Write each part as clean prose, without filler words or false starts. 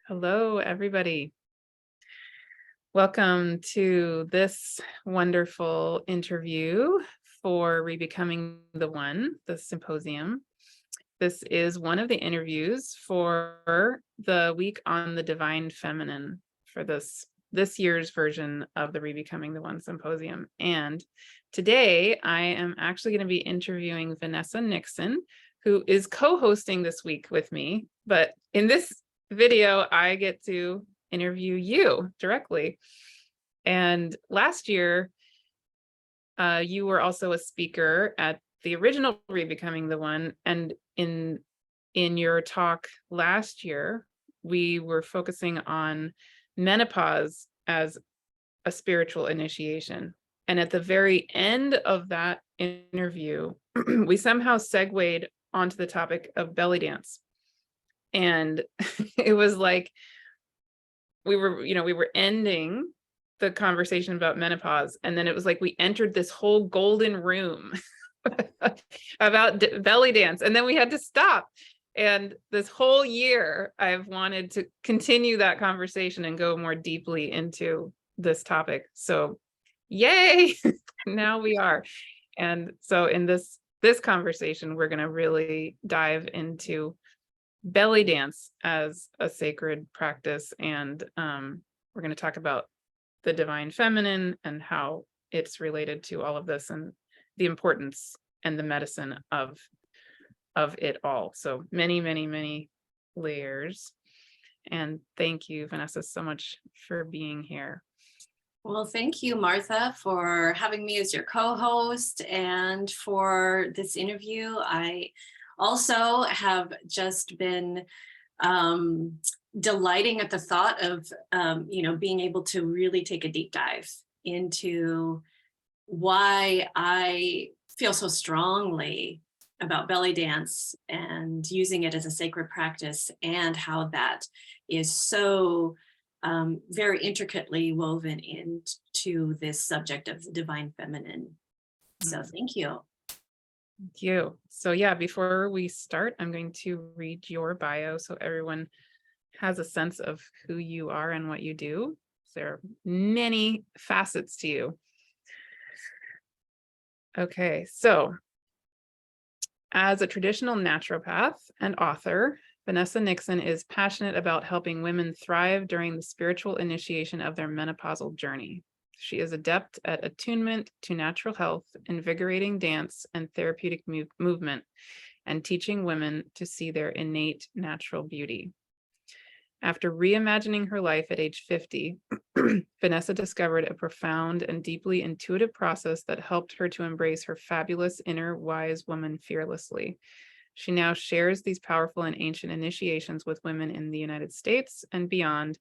Hello, everybody. Welcome to this wonderful interview for Rebecoming the One, the symposium. This is one of the interviews for the week on the divine feminine for this year's version of the Rebecoming the One symposium. And today I am actually going to be interviewing Vanessa Nixon, who is co-hosting this week with me. But in this video, I get to interview you directly. And last year, you were also a speaker at the original Rebecoming the One. And in your talk last year, we were focusing on menopause as a spiritual initiation. And at the very end of that interview, we somehow segued onto the topic of belly dance. And it was like we were ending the conversation about menopause, and then it was like we entered this whole golden room about belly dance, and then we had to stop. And this whole year I've wanted to continue that conversation and go more deeply into this topic. So yay, now we are. And so in this conversation, we're going to really dive into belly dance as a sacred practice, and we're going to talk about the divine feminine and how it's related to all of this and the importance and the medicine of it all. So many layers. And thank you, Vanessa, so much for being here. Well, thank you, Martha, for having me as your co-host and for this interview. I also have just been delighting at the thought of, being able to really take a deep dive into why I feel so strongly about belly dance and using it as a sacred practice, and how that is so very intricately woven into this subject of the divine feminine. So thank you. Thank you. So yeah, before we start, I'm going to read your bio so everyone has a sense of who you are and what you do. There are many facets to you. Okay, so as a traditional naturopath and author, Vanessa Nixon is passionate about helping women thrive during the spiritual initiation of their menopausal journey. She is adept at attunement to natural health, invigorating dance, and therapeutic movement, and teaching women to see their innate natural beauty. After reimagining her life at age 50, Vanessa discovered a profound and deeply intuitive process that helped her to embrace her fabulous inner wise woman fearlessly. She now shares these powerful and ancient initiations with women in the United States and beyond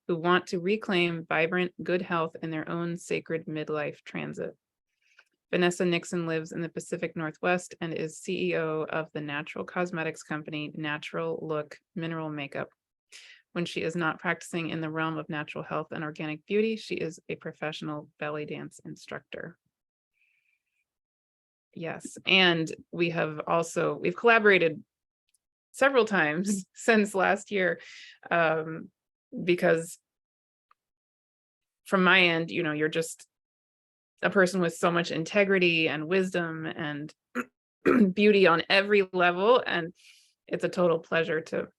who want to reclaim vibrant, good health in their own sacred midlife transit. Vanessa Nixon lives in the Pacific Northwest and is CEO of the natural cosmetics company Natural Look Mineral Makeup. When she is not practicing in the realm of natural health and organic beauty, she is a professional belly dance instructor. Yes, and we've collaborated several times since last year, because from my end, you're just a person with so much integrity and wisdom and beauty on every level, and it's a total pleasure to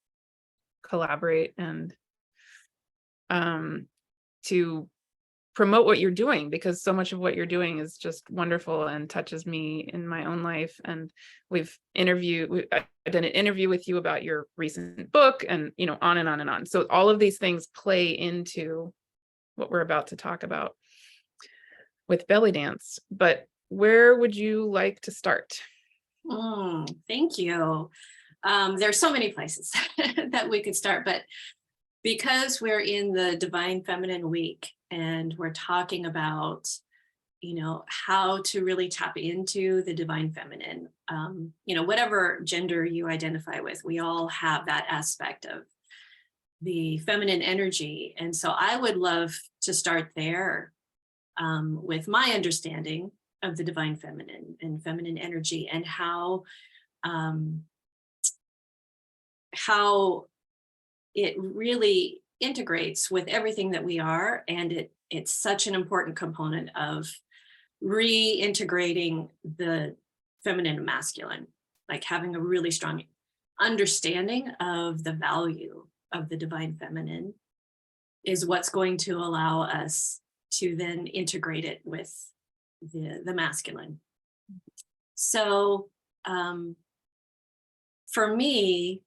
collaborate and to promote what you're doing, because so much of what you're doing is just wonderful and touches me in my own life. And I've done an interview with you about your recent book, and on and on and on. So all of these things play into what we're about to talk about with belly dance. But where would you like to start? Thank you. There's so many places that we could start, but because we're in the Divine Feminine Week and we're talking about, how to really tap into the Divine Feminine, whatever gender you identify with, we all have that aspect of the feminine energy. And so I would love to start there with my understanding of the Divine Feminine and feminine energy, and how it really integrates with everything that we are, and it's such an important component of reintegrating the feminine and masculine, like having a really strong understanding of the value of the divine feminine is what's going to allow us to then integrate it with the masculine. So for me,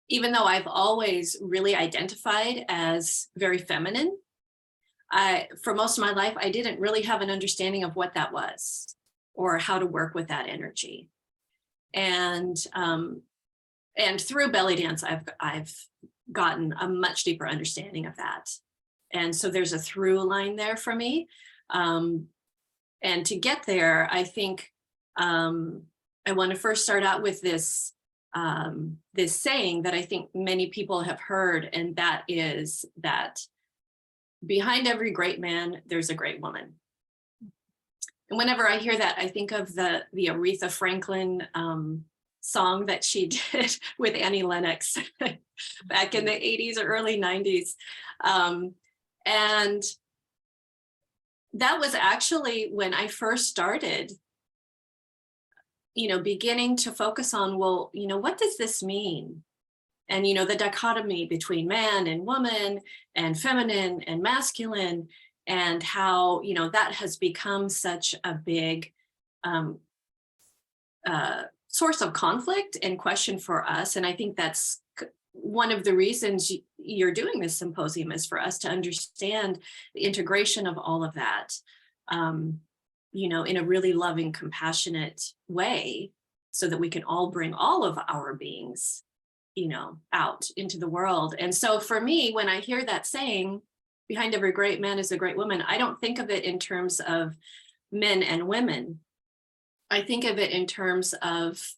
even though I've always really identified as very feminine, for most of my life, I didn't really have an understanding of what that was or how to work with that energy. And through Bellydance, I've gotten a much deeper understanding of that. And so there's a through line there for me. And to get there, I think I want to first start out with this saying that I think many people have heard, and that is that behind every great man, there's a great woman. And whenever I hear that, I think of the Aretha Franklin song that she did with Annie Lennox back in the 80s or early 90s. And that was actually when I first started, beginning to focus on, well, what does this mean? And, the dichotomy between man and woman and feminine and masculine, and how, that has become such a big source of conflict and question for us. And I think that's one of the reasons you're doing this symposium, is for us to understand the integration of all of that, in a really loving, compassionate way, so that we can all bring all of our beings, out into the world. And so for me, when I hear that saying, behind every great man is a great woman, I don't think of it in terms of men and women. I think of it in terms of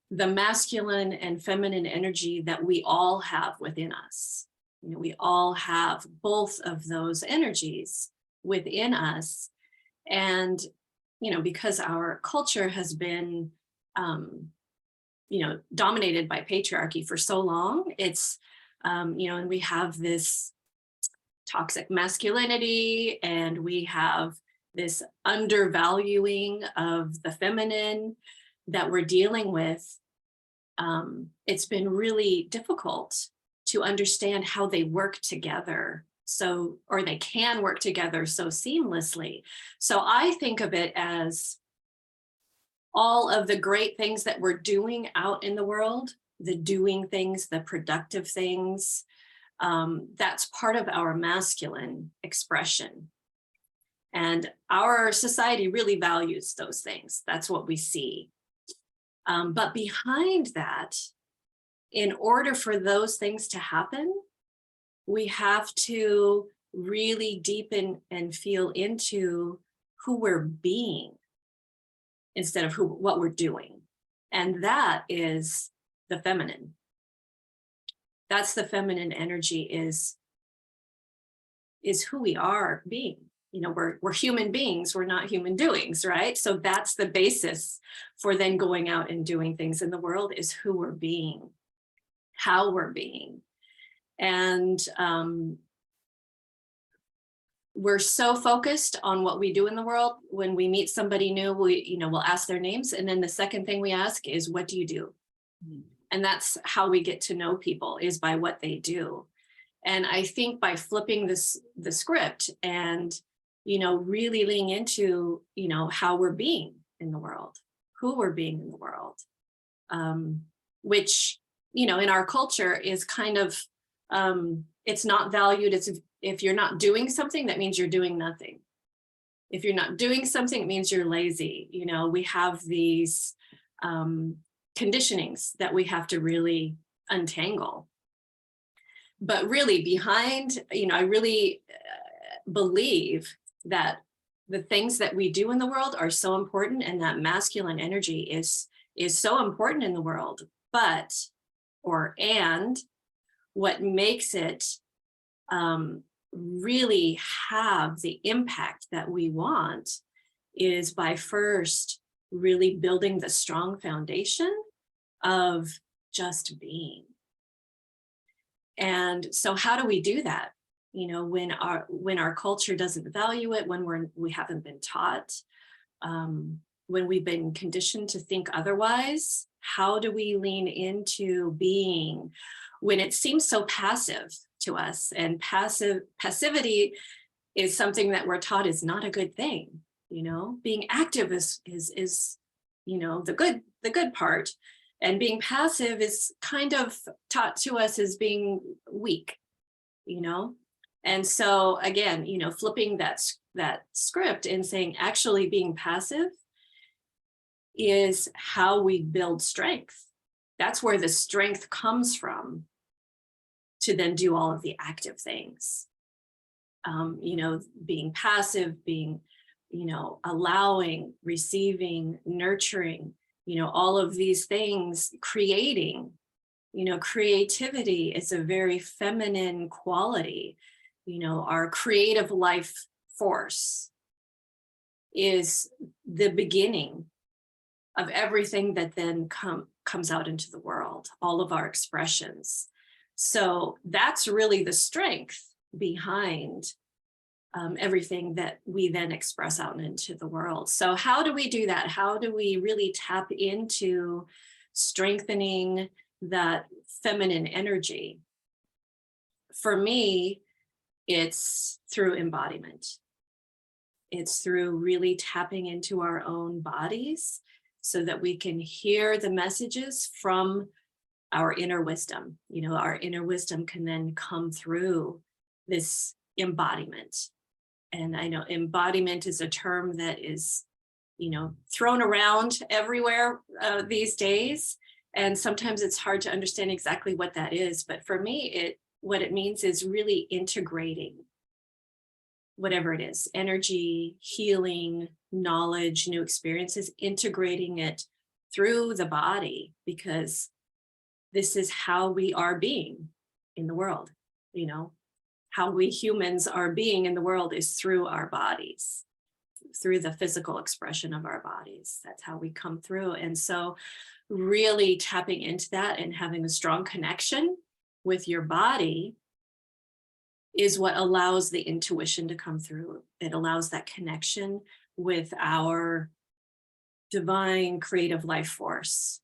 the masculine and feminine energy that we all have within us. We all have both of those energies within us. And, because our culture has been, dominated by patriarchy for so long, it's, and we have this toxic masculinity, and we have this undervaluing of the feminine that we're dealing with. It's been really difficult to understand how they work together, or they can work together so seamlessly. So I think of it as all of the great things that we're doing out in the world, the doing things, the productive things, that's part of our masculine expression. And our society really values those things. That's what we see. But behind that, in order for those things to happen, we have to really deepen and feel into who we're being instead of what we're doing. And that is the feminine. That's the feminine energy, is who we are being. We're human beings, we're not human doings, right? So that's the basis for then going out and doing things in the world, is who we're being, how we're being. And we're so focused on what we do in the world. When we meet somebody new, we'll ask their names. And then the second thing we ask is, what do you do? Mm-hmm. And that's how we get to know people, is by what they do. And I think by flipping the script and, really leaning into, how we're being in the world, who we're being in the world, which, in our culture is kind of, it's not valued. It's, if you're not doing something, that means you're doing nothing. If you're not doing something, it means you're lazy. We have these conditionings that we have to really untangle. But really behind, I really believe that the things that we do in the world are so important, and that masculine energy is so important in the world. And what makes it really have the impact that we want is by first really building the strong foundation of just being. And so how do we do that? When our culture doesn't value it, when we haven't been taught, when we've been conditioned to think otherwise, how do we lean into being when it seems so passive to us? And passivity is something that we're taught is not a good thing. Being active is the good part, and being passive is kind of taught to us as being weak. And so again, flipping that script and saying actually being passive is how we build strength. That's where the strength comes from to then do all of the active things. Being passive, being, allowing, receiving, nurturing, all of these things, creating, creativity is a very feminine quality. Our creative life force is the beginning of everything that then comes out into the world, all of our expressions. So that's really the strength behind everything that we then express out into the world. So how do we do that? How do we really tap into strengthening that feminine energy? For me, it's through embodiment. It's through really tapping into our own bodies so that we can hear the messages from our inner wisdom. Our inner wisdom can then come through this embodiment. And I know embodiment is a term that is, thrown around everywhere these days. And sometimes it's hard to understand exactly what that is. But for me, what it means is really integrating whatever it is, energy, healing, knowledge, new experiences, integrating it through the body, because this is how we are being in the world. How we humans are being in the world is through our bodies, through the physical expression of our bodies. That's how we come through. And so really tapping into that and having a strong connection with your body is what allows the intuition to come through. It allows that connection with our divine creative life force.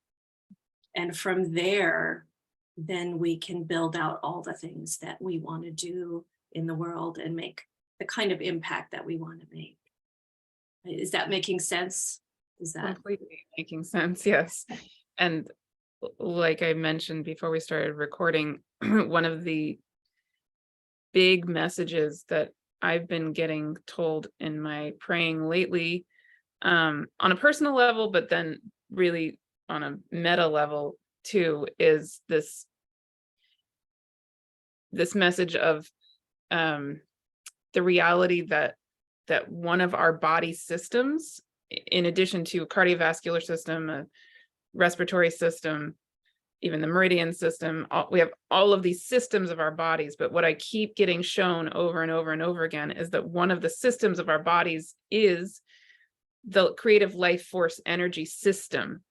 And from there, then we can build out all the things that we want to do in the world and make the kind of impact that we want to make. Is that making sense? Is that Completely making sense? Yes. And like I mentioned before we started recording, one of the big messages that I've been getting told in my praying lately, on a personal level, but then really on a meta level too, is this message of the reality that one of our body systems, in addition to a cardiovascular system, a respiratory system, even the meridian system, we have all of these systems of our bodies. But what I keep getting shown over and over and over again is that one of the systems of our bodies is the creative life force energy system.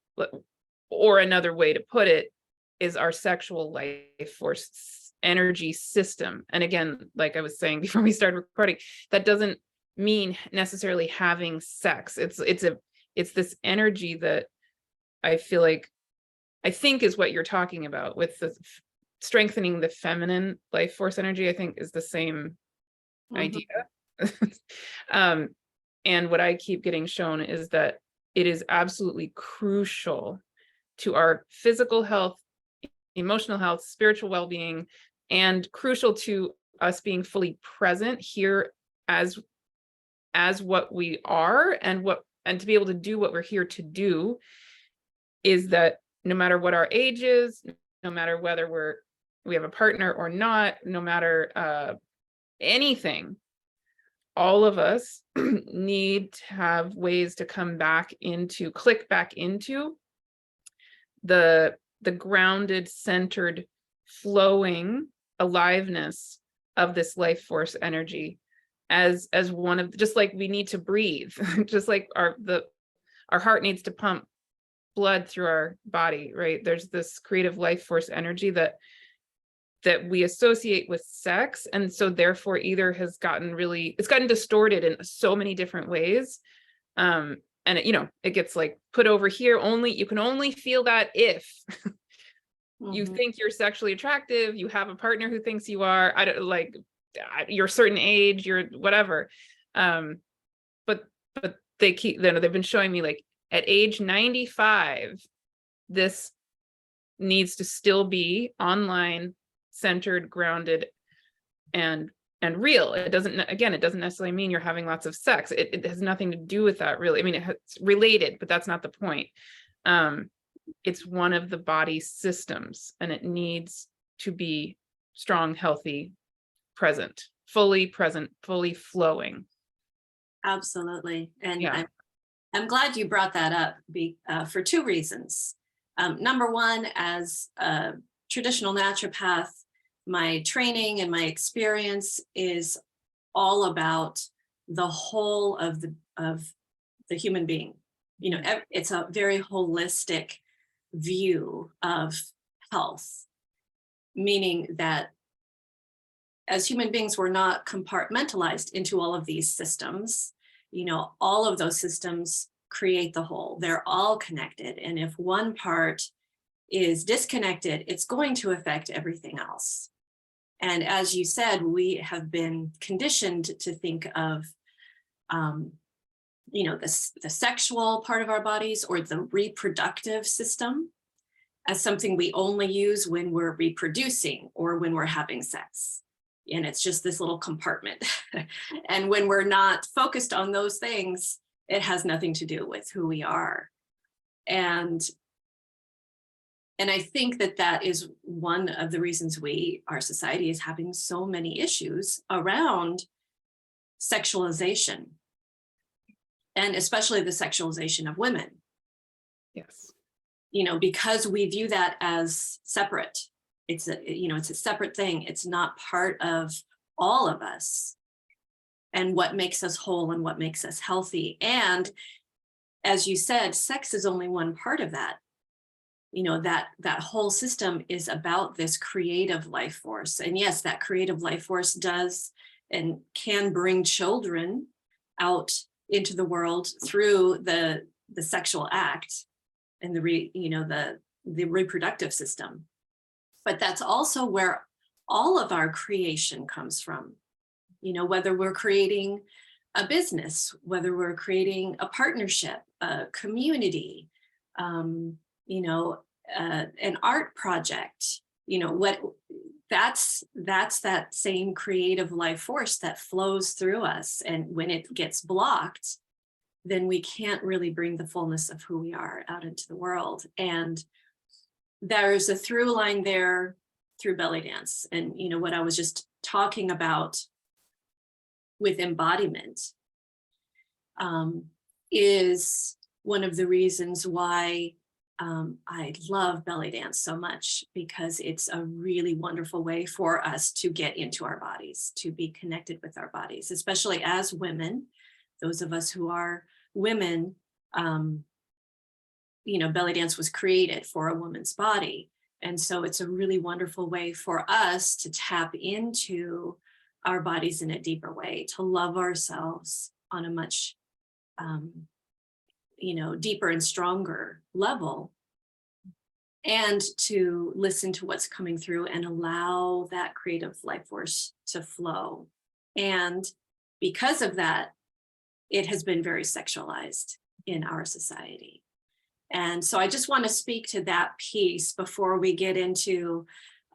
Or another way to put it is our sexual life force energy system. And again, like I was saying before we started recording, that doesn't mean necessarily having sex. It's this energy that I think is what you're talking about with the strengthening the feminine life force energy. I think is the same idea. And what I keep getting shown is that it is absolutely crucial to our physical health, emotional health, spiritual well-being, and crucial to us being fully present here as what we are, and to be able to do what we're here to do, is that no matter what our age is, no matter whether we have a partner or not, no matter anything, all of us need to have ways to click back into the grounded, centered, flowing aliveness of this life force energy as one of, just like we need to breathe, just like our heart needs to pump blood through our body, right? There's this creative life force energy that that we associate with sex. And so therefore either it's gotten distorted in so many different ways. And it gets like put over here, you can only feel that if you Mhm. think you're sexually attractive, you have a partner who thinks you are, you're a certain age, you're whatever. But they've been showing me, like, at age 95, this needs to still be online, centered, grounded, and real. It doesn't necessarily mean you're having lots of sex. It has nothing to do with that, really. I mean, it's related, but that's not the point. It's one of the body's systems, and it needs to be strong, healthy, fully present, fully flowing. Absolutely. And Yeah. I'm glad you brought that up for two reasons. Number one, as a traditional naturopath, my training and my experience is all about the whole of the human being. It's a very holistic view of health, meaning that as human beings, we're not compartmentalized into all of these systems. All of those systems create the whole. They're all connected. And if one part is disconnected, it's going to affect everything else. And as you said, we have been conditioned to think of, the sexual part of our bodies or the reproductive system as something we only use when we're reproducing or when we're having sex. And it's just this little compartment. And when we're not focused on those things, it has nothing to do with who we are. And I think that is one of the reasons our society is having so many issues around sexualization, and especially the sexualization of women. Yes. Because we view that as separate. It's a separate thing. It's not part of all of us and what makes us whole and what makes us healthy. And as you said, sex is only one part of that. That whole system is about this creative life force. And yes, that creative life force does and can bring children out into the world through the sexual act and the reproductive system. But that's also where all of our creation comes from. Whether we're creating a business, whether we're creating a partnership, a community, an art project, that's that same creative life force that flows through us. And when it gets blocked, then we can't really bring the fullness of who we are out into the world. And there's a through line there through Bellydance. And what I was just talking about with embodiment is one of the reasons why I love Bellydance so much, because it's a really wonderful way for us to get into our bodies, to be connected with our bodies, especially as women, those of us who are women. Bellydance was created for a woman's body. And so it's a really wonderful way for us to tap into our bodies in a deeper way, to love ourselves on a much, deeper and stronger level, and to listen to what's coming through and allow that creative life force to flow. And because of that, it has been very sexualized in our society. And so I just want to speak to that piece before we get into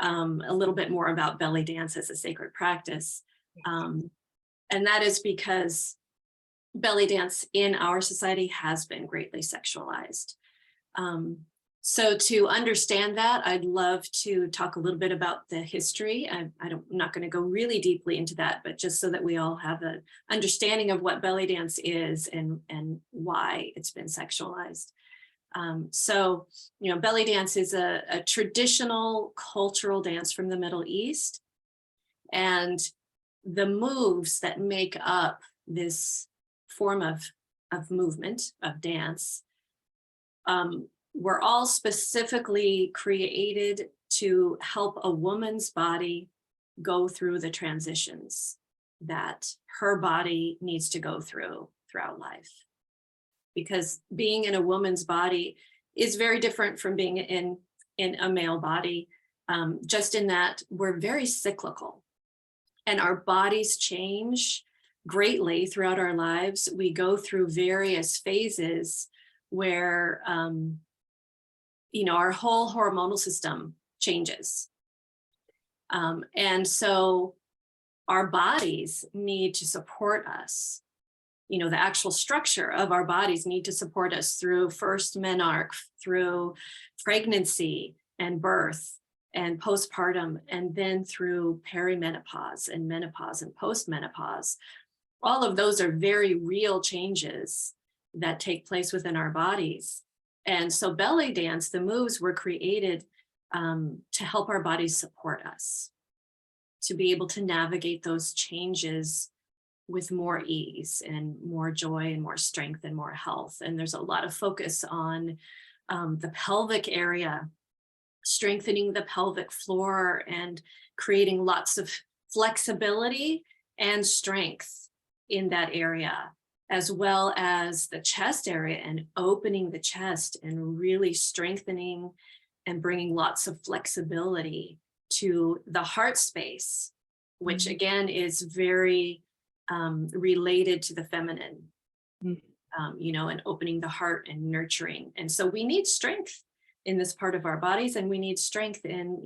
a little bit more about Bellydance as a sacred practice. And that is because Bellydance in our society has been greatly sexualized. So to understand that, I'd love to talk a little bit about the history. I'm not going to go really deeply into that, but just so that we all have an understanding of what Bellydance is and why it's been sexualized. Bellydance is a traditional cultural dance from the Middle East. And the moves that make up this form of movement, of dance, were all specifically created to help a woman's body go through the transitions that her body needs to go through throughout life. Because being in a woman's body is very different from being in a male body, just in that we're very cyclical and our bodies change greatly throughout our lives. We go through various phases where, our whole hormonal system changes. And so our bodies need to support us. The actual structure of our bodies need to support us through first menarche, through pregnancy and birth and postpartum, and then through perimenopause and menopause and postmenopause. All of those are very real changes that take place within our bodies. And so Bellydance, the moves were created to help our bodies support us, to be able to navigate those changes with more ease and more joy and more strength and more health. And there's a lot of focus on the pelvic area, strengthening the pelvic floor and creating lots of flexibility and strength in that area, as well as the chest area and opening the chest and really strengthening and bringing lots of flexibility to the heart space, which again is very related to the feminine, and opening the heart and nurturing. And so we need strength in this part of our bodies, and we need strength in,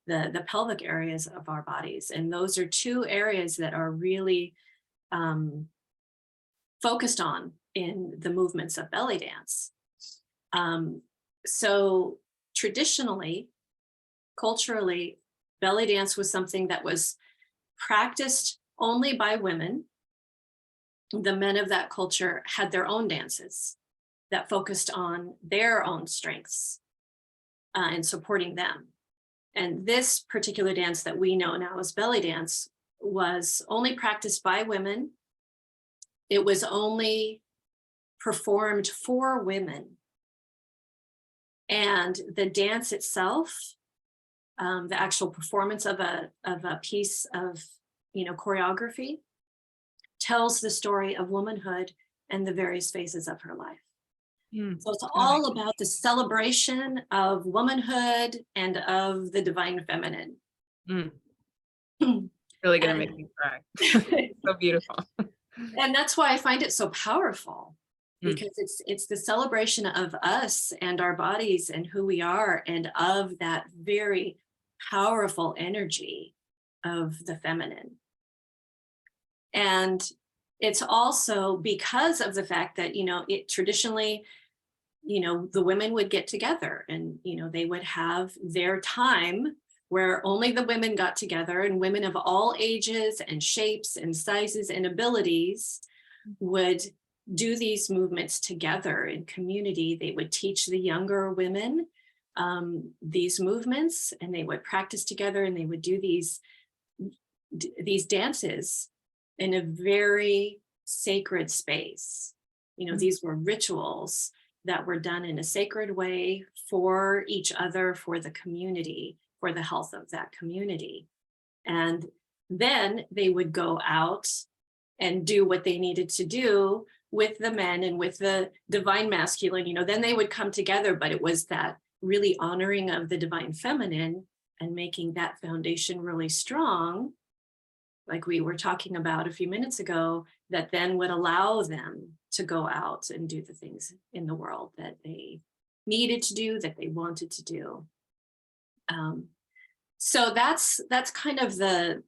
the pelvic areas of our bodies. And those are two areas that are really focused on in the movements of Bellydance. So traditionally, culturally, Bellydance was something that was practiced only by women. The men of that culture had their own dances that focused on their own strengths and supporting them. And this particular dance that we know now as Bellydance was only practiced by women. It was only performed for women. And the dance itself, the actual performance of a piece of choreography, tells the story of womanhood and the various phases of her life. So it's all about the celebration of womanhood and of the divine feminine. Really gonna make me cry. So beautiful. And that's why I find it so powerful, because it's the celebration of us and our bodies and who we are, and of that very powerful energy of the feminine. And it's also because of the fact that, it traditionally, the women would get together and, they would have their time where only the women got together, and women of all ages and shapes and sizes and abilities would do these movements together in community. They would teach the younger women these movements, and they would practice together, and they would do these dances in a very sacred space. These were rituals that were done in a sacred way for each other, for the community, for the health of that community. And then they would go out and do what they needed to do with the men and with the divine masculine. Then they would come together, but it was that really honoring of the divine feminine and making that foundation really strong, like we were talking about a few minutes ago, that then would allow them to go out and do the things in the world that they needed to do, that they wanted to do. So that's kind of the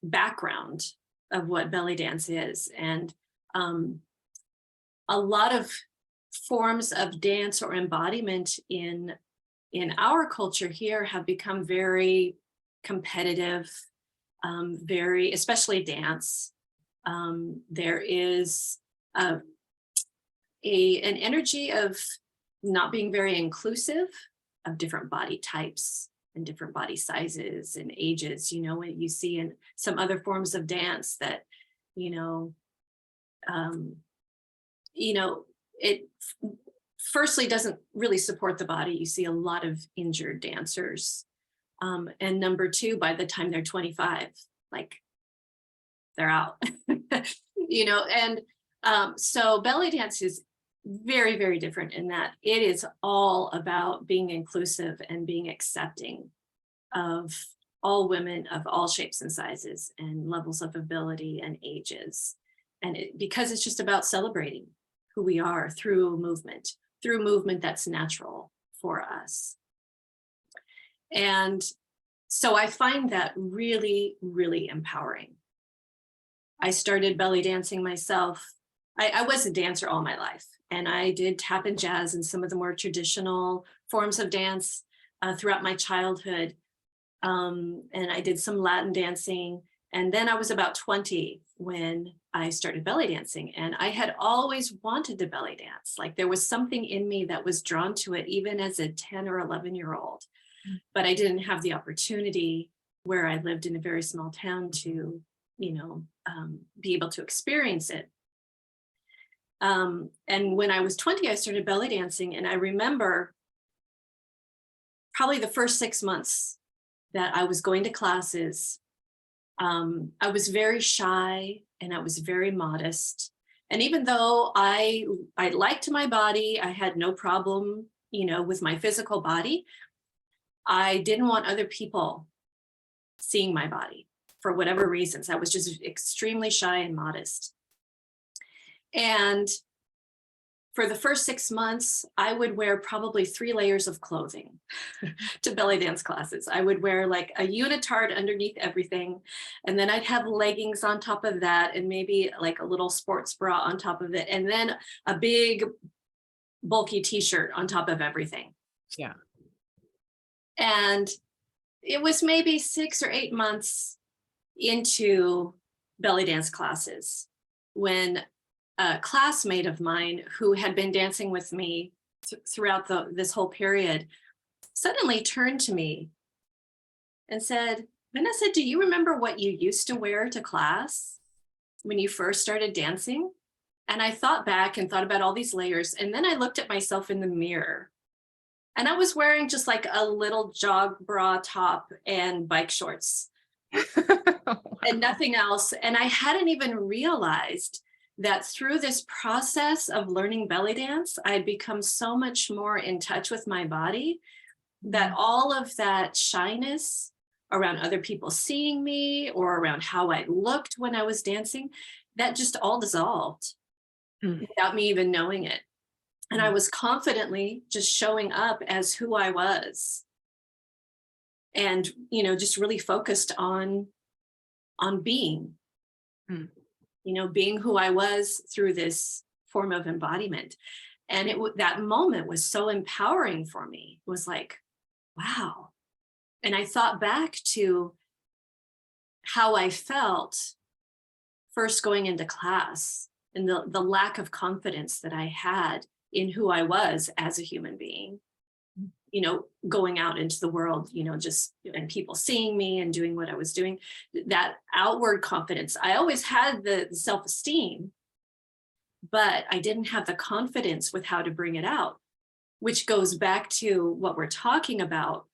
background of what Bellydance is. And a lot of forms of dance or embodiment in our culture here have become very competitive, especially dance. There is an energy of not being very inclusive of different body types and different body sizes and ages. When you see in some other forms of dance that, firstly, doesn't really support the body. You see a lot of injured dancers. And number two, by the time they're 25, like they're out, and so belly dance is very, very different in that it is all about being inclusive and being accepting of all women of all shapes and sizes and levels of ability and ages. And because it's just about celebrating who we are through movement that's natural for us. And so I find that really, really empowering. I started belly dancing myself. I was a dancer all my life, and I did tap and jazz and some of the more traditional forms of dance throughout my childhood. And I did some Latin dancing. And then I was about 20 when I started belly dancing. And I had always wanted to belly dance. Like there was something in me that was drawn to it, even as a 10 or 11-year-old. But I didn't have the opportunity where I lived in a very small town to, be able to experience it. And when I was 20, I started belly dancing. And I remember probably the first 6 months that I was going to classes, I was very shy and I was very modest. And even though I liked my body, I had no problem, with my physical body, I didn't want other people seeing my body for whatever reasons. I was just extremely shy and modest. And for the first 6 months, I would wear probably 3 layers of clothing to belly dance classes. I would wear like a unitard underneath everything. And then I'd have leggings on top of that, and maybe like a little sports bra on top of it. And then a big bulky t-shirt on top of everything. Yeah. And it was maybe 6 or 8 months into belly dance classes when a classmate of mine who had been dancing with me throughout this whole period suddenly turned to me and said, "Vanessa, do you remember what you used to wear to class when you first started dancing?" And I thought back and thought about all these layers. And then I looked at myself in the mirror, and I was wearing just like a little jog bra top and bike shorts and nothing else. And I hadn't even realized that through this process of learning belly dance, I'd become so much more in touch with my body that all of that shyness around other people seeing me or around how I looked when I was dancing, that just all dissolved without me even knowing it. And I was confidently just showing up as who I was, and, just really focused on being, being who I was through this form of embodiment. And that moment was so empowering for me. It was like, wow. And I thought back to how I felt first going into class and the lack of confidence that I had in who I was as a human being, going out into the world, and people seeing me and doing what I was doing, that outward confidence. I always had the self-esteem, but I didn't have the confidence with how to bring it out, which goes back to what we're talking about.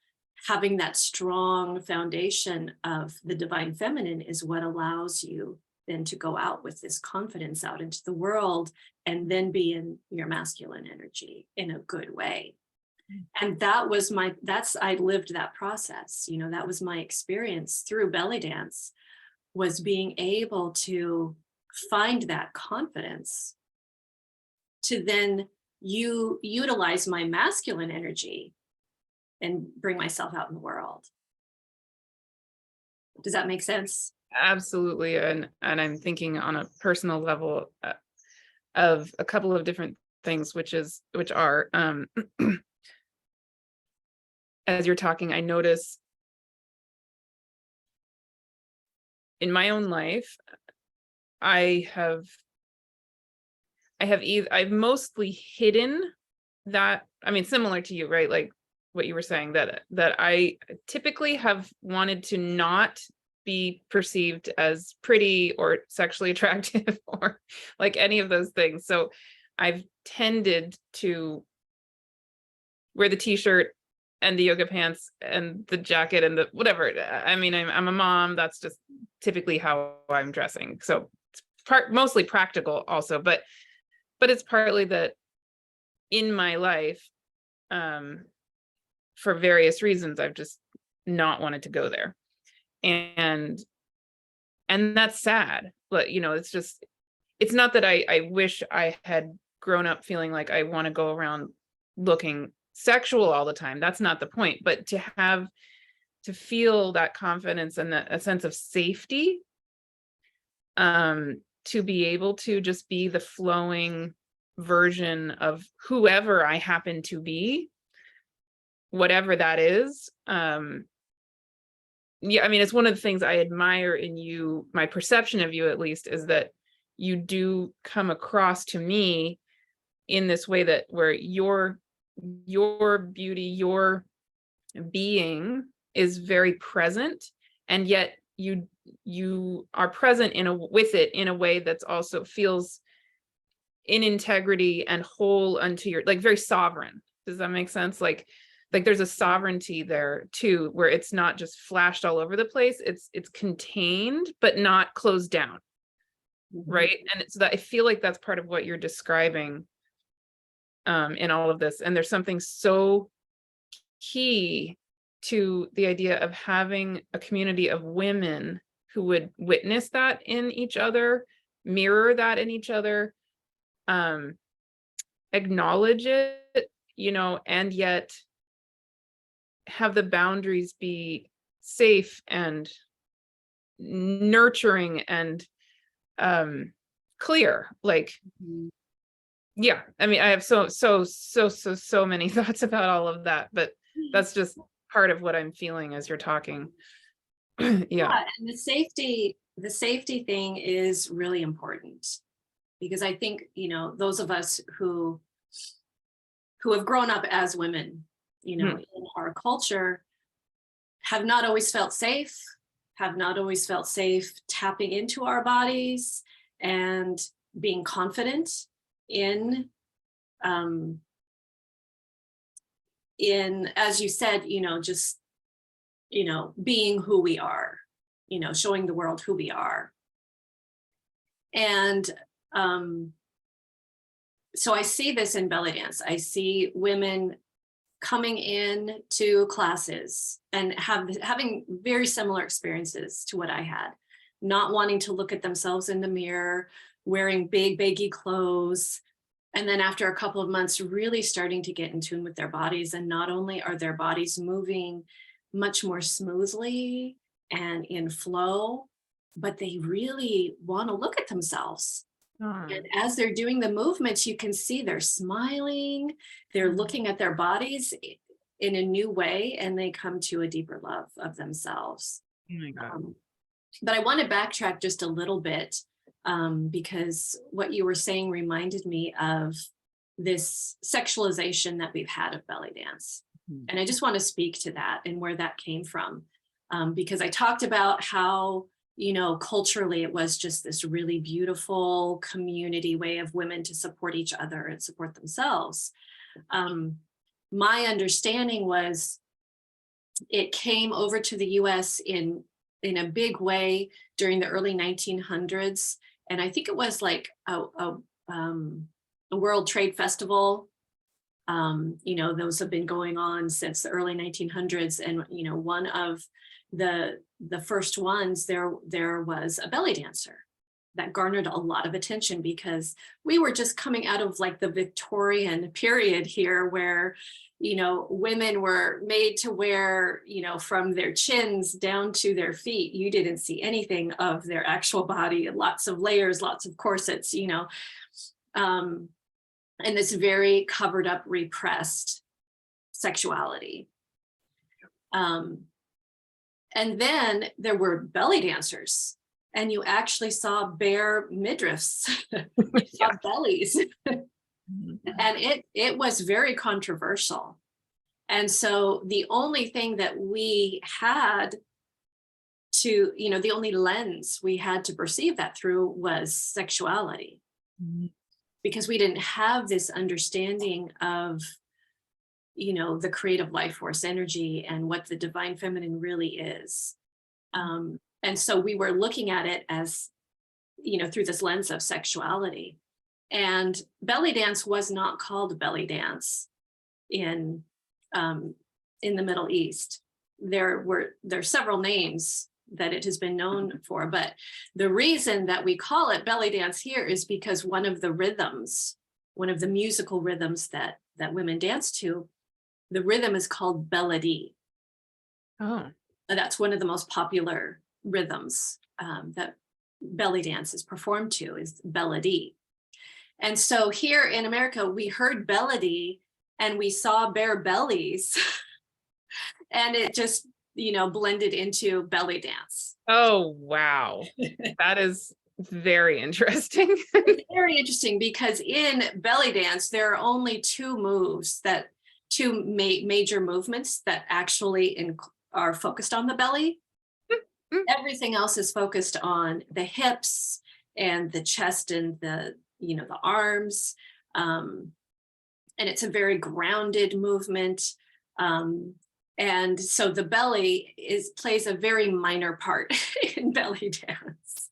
Having that strong foundation of the divine feminine is what allows you then to go out with this confidence out into the world and then be in your masculine energy in a good way. And I lived that process. That was my experience through belly dance, was being able to find that confidence to then utilize my masculine energy and bring myself out in the world. Does that make sense? Absolutely. And I'm thinking on a personal level of a couple of different things, which are as you're talking, I notice in my own life, I've mostly hidden that. I mean, similar to you, right? Like what you were saying, that I typically have wanted to not be perceived as pretty or sexually attractive or like any of those things. So I've tended to wear the t-shirt and the yoga pants and the jacket and the whatever. I mean, I'm a mom. That's just typically how I'm dressing. So it's mostly practical also, but it's partly that in my life, for various reasons, I've just not wanted to go there. And that's sad. But, it's not that I wish I had grown up feeling like I want to go around looking sexual all the time. That's not the point. But to feel that confidence and a sense of safety, to be able to just be the flowing version of whoever I happen to be, whatever that is. Yeah, I mean, it's one of the things I admire in you. My perception of you, at least, is that you do come across to me in this way that where your beauty, your being is very present, and yet you are present with it in a way that's also feels in integrity and whole unto your, like, very sovereign. Does that make sense? Like there's a sovereignty there too, where it's not just flashed all over the place. It's contained but not closed down. Right. And it's that I feel like that's part of what you're describing in all of this. And there's something so key to the idea of having a community of women who would witness that in each other, mirror that in each other, acknowledge it, and yet have the boundaries be safe and nurturing and clear. Like, yeah, I mean, I have so many thoughts about all of that, but that's just part of what I'm feeling as you're talking. Yeah. And the safety thing is really important, because I think, those of us who have grown up as women, in our culture, have not always felt safe tapping into our bodies and being confident in, as you said, just, being who we are, showing the world who we are. And so I see this in Bellydance. I see women coming in to classes and having very similar experiences to what I had, not wanting to look at themselves in the mirror, wearing big baggy clothes, and then after a couple of months really starting to get in tune with their bodies. And not only are their bodies moving much more smoothly and in flow, but they really want to look at themselves. And as they're doing the movements, you can see they're smiling, they're looking at their bodies in a new way, and they come to a deeper love of themselves. Oh my God. But I want to backtrack just a little bit, because what you were saying reminded me of this sexualization that we've had of belly dance. And I just want to speak to that and where that came from, because I talked about how, culturally, it was just this really beautiful community way of women to support each other and support themselves. My understanding was it came over to the US in a big way during the early 1900s. And I think it was like a World Trade Festival. Those have been going on since the early 1900s. And, one of the first ones, there was a belly dancer that garnered a lot of attention, because we were just coming out of like the Victorian period here, where, women were made to wear, from their chins down to their feet. You didn't see anything of their actual body, lots of layers, lots of corsets, and this very covered up, repressed sexuality. And then there were belly dancers, and you actually saw bare midriffs, you saw bellies. And it was very controversial. And so the only thing that we had to, the only lens we had to perceive that through was sexuality, because we didn't have this understanding of the creative life force energy and what the divine feminine really is. And so we were looking at it as, through this lens of sexuality. And belly dance was not called belly dance in the Middle East. There's several names that it has been known for, but the reason that we call it belly dance here is because one of the musical rhythms that women dance to, the rhythm is called Bellady. Oh, That's one of the most popular rhythms that belly dance is performed to, is Bellady. And so here in America, we heard Bellady and we saw bare bellies and it just, blended into belly dance. oh, wow. That is very interesting. It's very interesting because in belly dance, there are only two major movements that actually are focused on the belly. Everything else is focused on the hips and the chest and the arms. And it's a very grounded movement. And so the belly plays a very minor part in belly dance.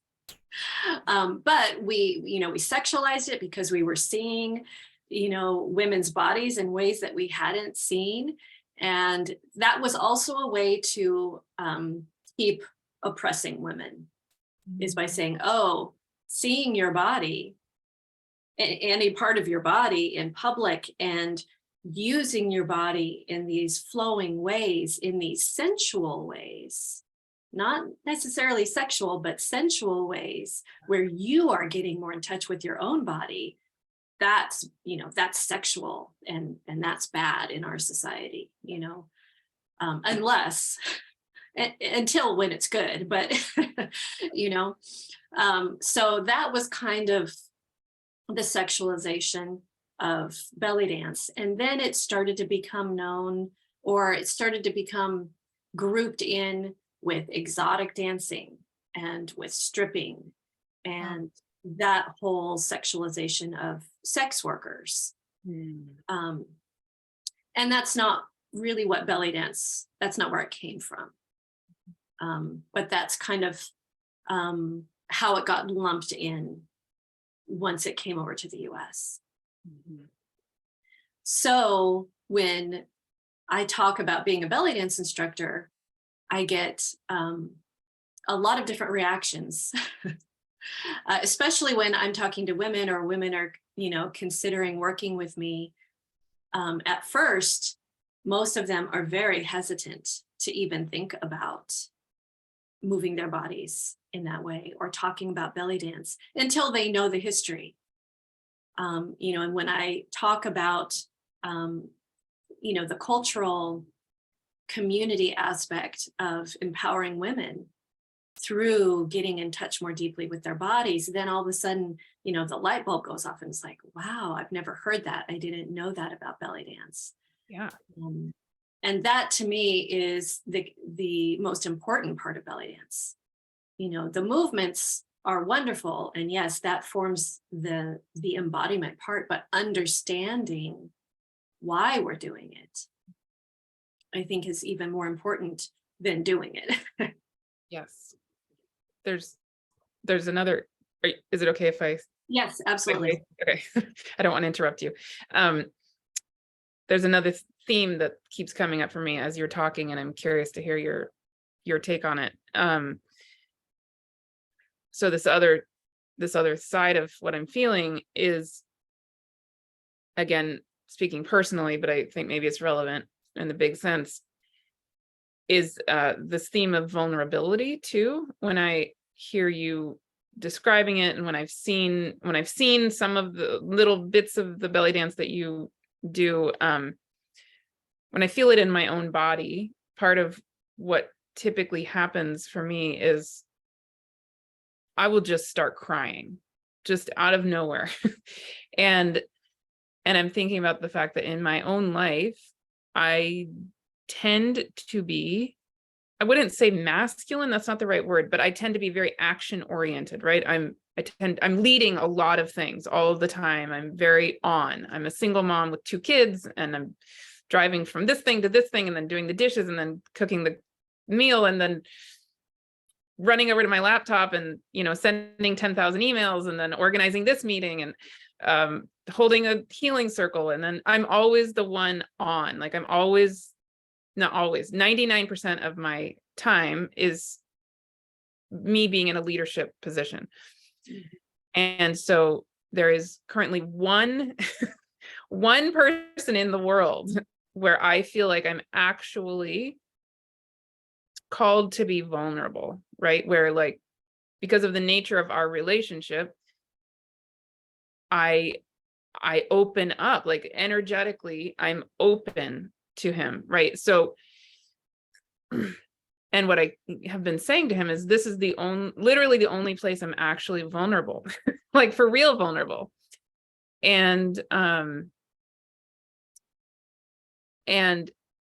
But we sexualized it because we were seeing, women's bodies in ways that we hadn't seen. And that was also a way to keep oppressing women, is by saying, oh, seeing your body, any part of your body in public, and using your body in these flowing ways, in these sensual ways, not necessarily sexual, but sensual ways where you are getting more in touch with your own body, that's sexual, and that's bad in our society, unless until when it's good, but so that was kind of the sexualization of belly dance. And then it started to become known, or it started to become grouped in with exotic dancing and with stripping and that whole sexualization of sex workers. And that's not really what belly dance, that's not where it came from. But that's kind of how it got lumped in once it came over to the US. So when I talk about being a belly dance instructor, I get a lot of different reactions, especially when I'm talking to women, or women are, considering working with me. At first, most of them are very hesitant to even think about moving their bodies in that way or talking about belly dance until they know the history. And when I talk about, the cultural community aspect of empowering women through getting in touch more deeply with their bodies, then all of a sudden, the light bulb goes off and it's like, wow, I've never heard that. I didn't know that about belly dance. Yeah. And that to me is the most important part of belly dance. The movements are wonderful. And yes, that forms the embodiment part, but understanding why we're doing it, I think, is even more important than doing it. Yes. There's another, is it okay if I? Yes, absolutely. Okay. I don't want to interrupt you. There's another theme that keeps coming up for me as you're talking, and I'm curious to hear your take on it. So this other side of what I'm feeling is, again, speaking personally, but I think maybe it's relevant in the big sense, is this theme of vulnerability too. When I hear you describing it, and when I've seen some of the little bits of the belly dance that you do, when I feel it in my own body, part of what typically happens for me is I will just start crying just out of nowhere. and I'm thinking about the fact that in my own life, I tend to be, I wouldn't say masculine, that's not the right word, but I tend to be very action oriented, right? I'm leading a lot of things all of the time. I'm very on. I'm a single mom with 2 kids, and I'm driving from this thing to this thing, and then doing the dishes, and then cooking the meal, and then running over to my laptop and, sending 10,000 emails, and then organizing this meeting, and holding a healing circle. And then I'm always the one on, like I'm always, not always, 99% of my time is me being in a leadership position. And so there is currently one person in the world where I feel like I'm actually called to be vulnerable, right? Where, like, because of the nature of our relationship, I open up, like, energetically, I'm open to him, right? So, and what I have been saying to him is, this is literally the only place I'm actually vulnerable, like for real vulnerable. And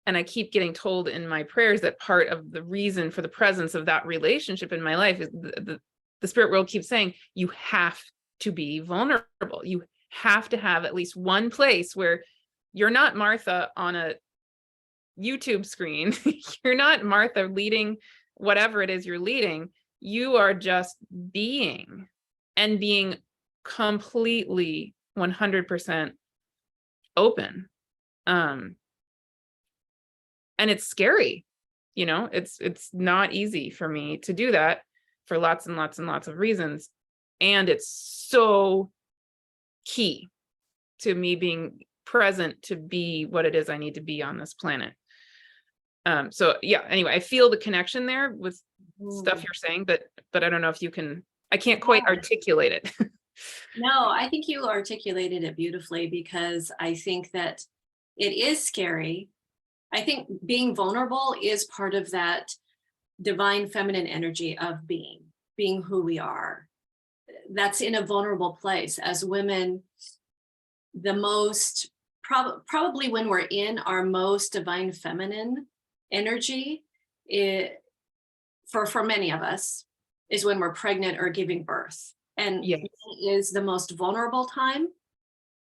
I keep getting told in my prayers that part of the reason for the presence of that relationship in my life is the spirit world keeps saying, you have to be vulnerable. You have to have at least one place where you're not Martha on a YouTube screen. You're not Martha leading whatever it is you're leading. You are just being, and being completely 100% open. And it's scary, it's not easy for me to do that for lots and lots and lots of reasons. And it's so key to me being present to be what it is I need to be on this planet. So yeah, anyway, I feel the connection there with stuff you're saying, but I don't know if I can't quite articulate it. No, I think you articulated it beautifully, because I think that it is scary. I think being vulnerable is part of that divine feminine energy of being who we are. That's in a vulnerable place. As women, the most, probably when we're in our most divine feminine energy, for many of us, is when we're pregnant or giving birth. And Yes. it is the most vulnerable time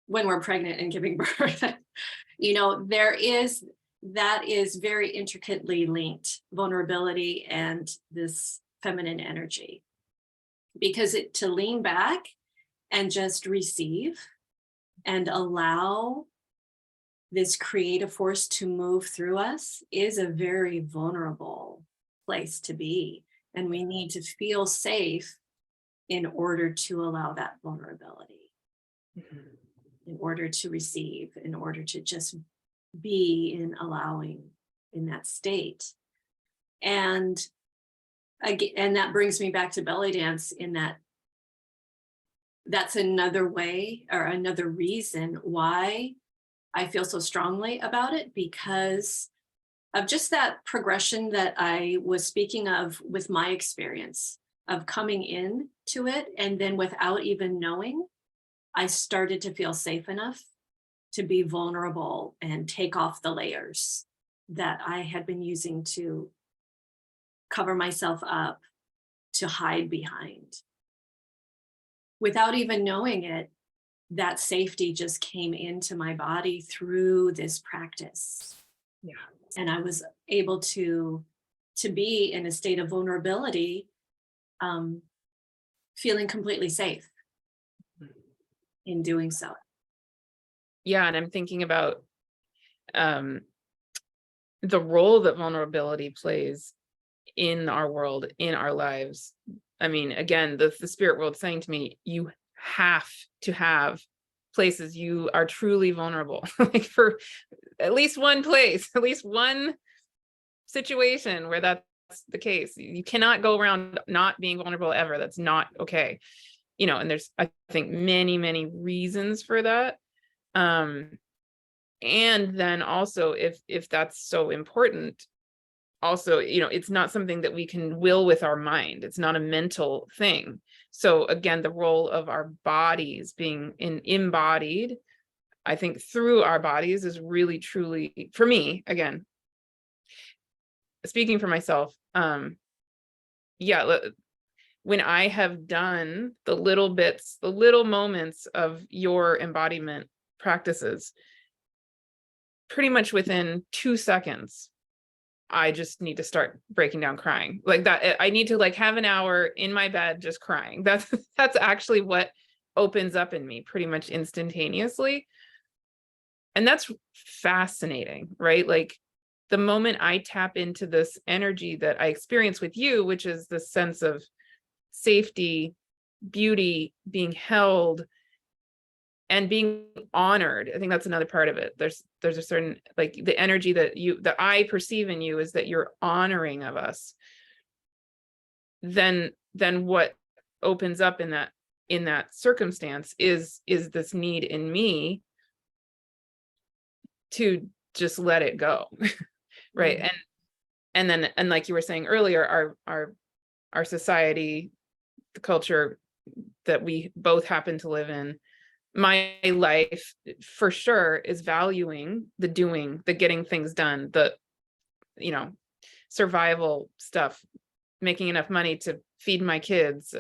when we're pregnant and giving birth. That is very intricately linked, vulnerability and this feminine energy, because to lean back and just receive and allow this creative force to move through us is a very vulnerable place to be. And we need to feel safe in order to allow that vulnerability, in order to receive, in order to just be in allowing in that state. And again, and that brings me back to Bellydance, in that's another way or another reason why I feel so strongly about it, because of just that progression that I was speaking of with my experience of coming in to it. And then without even knowing, I started to feel safe enough to be vulnerable and take off the layers that I had been using to cover myself up, to hide behind. Without even knowing it, that safety just came into my body through this practice. Yeah. And I was able to be in a state of vulnerability, feeling completely safe in doing so. Yeah. And I'm thinking about the role that vulnerability plays in our world, in our lives. I mean, again, the spirit world saying to me, you have to have places you are truly vulnerable, like for at least one place, at least one situation where that's the case. You cannot go around not being vulnerable ever. That's not okay. And there's, I think, many, many reasons for that. And then also, if that's so important, also, it's not something that we can will with our mind. It's not a mental thing. So again, the role of our bodies being embodied, I think, through our bodies is really, truly, for me, again, speaking for myself, yeah, when I have done the little bits, the little moments of your embodiment practices, pretty much within 2 seconds, I just need to start breaking down crying like that. I need to like have an hour in my bed just crying. That's actually what opens up in me pretty much instantaneously. And that's fascinating, right? Like the moment I tap into this energy that I experience with you, which is the sense of safety, beauty, being held, and being honored. I think that's another part of it. There's a certain, like, the energy that I perceive in you is that you're honoring of us. Then what opens up in that circumstance is this need in me to just let it go. Right. Mhm. And like you were saying earlier, our society, the culture that we both happen to live in, my life for sure is valuing the doing, the getting things done, the, survival stuff, making enough money to feed my kids,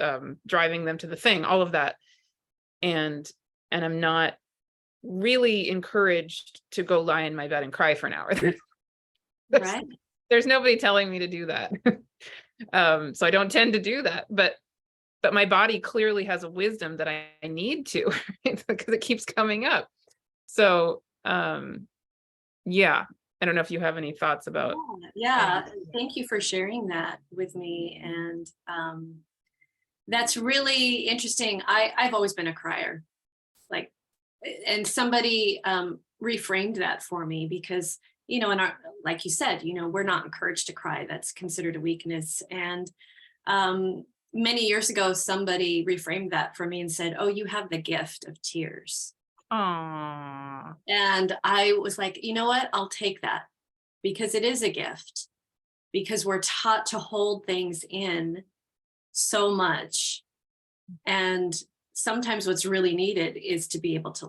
driving them to the thing, all of that. And I'm not really encouraged to go lie in my bed and cry for an hour. there's, Right. there's nobody telling me to do that. So I don't tend to do that, but my body clearly has a wisdom that I need to, right? Because it keeps coming up. So yeah, I don't know if you have any thoughts about Yeah. any. Thank you for sharing that with me. And that's really interesting. I've always been a crier, like, and somebody reframed that for me because, in our, like you said, we're not encouraged to cry. That's considered a weakness. And many years ago, somebody reframed that for me and said, "Oh, you have the gift of tears." Aww. And I was like, you know what? I'll take that because it is a gift, because we're taught to hold things in so much. And sometimes what's really needed is to be able to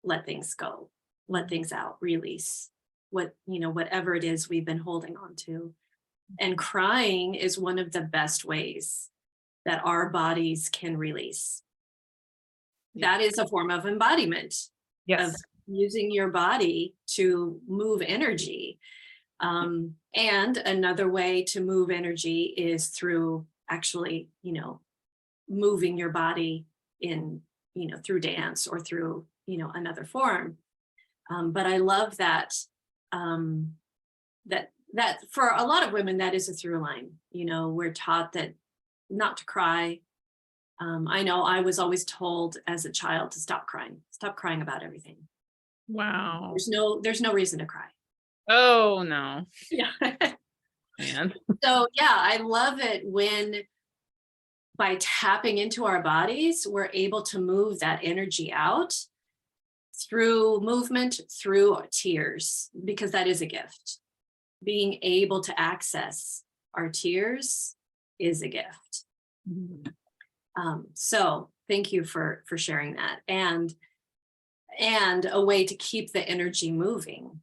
let things go, let things out, release whatever it is we've been holding on to. And crying is one of the best ways that our bodies can release. Yeah. That is a form of embodiment, of Yes. using your body to move energy. And another way to move energy is through actually, moving your body in, through dance or through, another form. But I love that, that for a lot of women, that is a through line. We're taught that not to cry. I know I was always told as a child to stop crying about everything. Wow. There's no reason to cry. Oh no, Yeah. man. So yeah, I love it when by tapping into our bodies, we're able to move that energy out through movement, through tears, because that is a gift. Being able to access our tears is a gift. So thank you for sharing that. And a way to keep the energy moving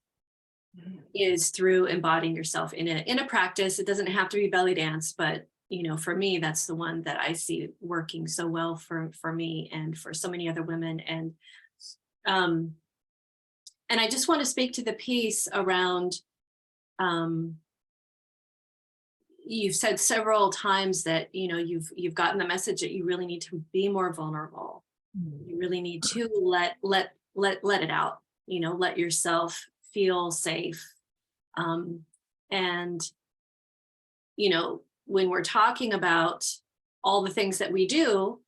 is through embodying yourself in a practice. It doesn't have to be belly dance, but for me, that's the one that I see working so well for me and for so many other women. Um, and I just want to speak to the piece around, you've said several times that you've gotten the message that you really need to be more vulnerable. You really need to let it out. Let yourself feel safe. And when we're talking about all the things that we do,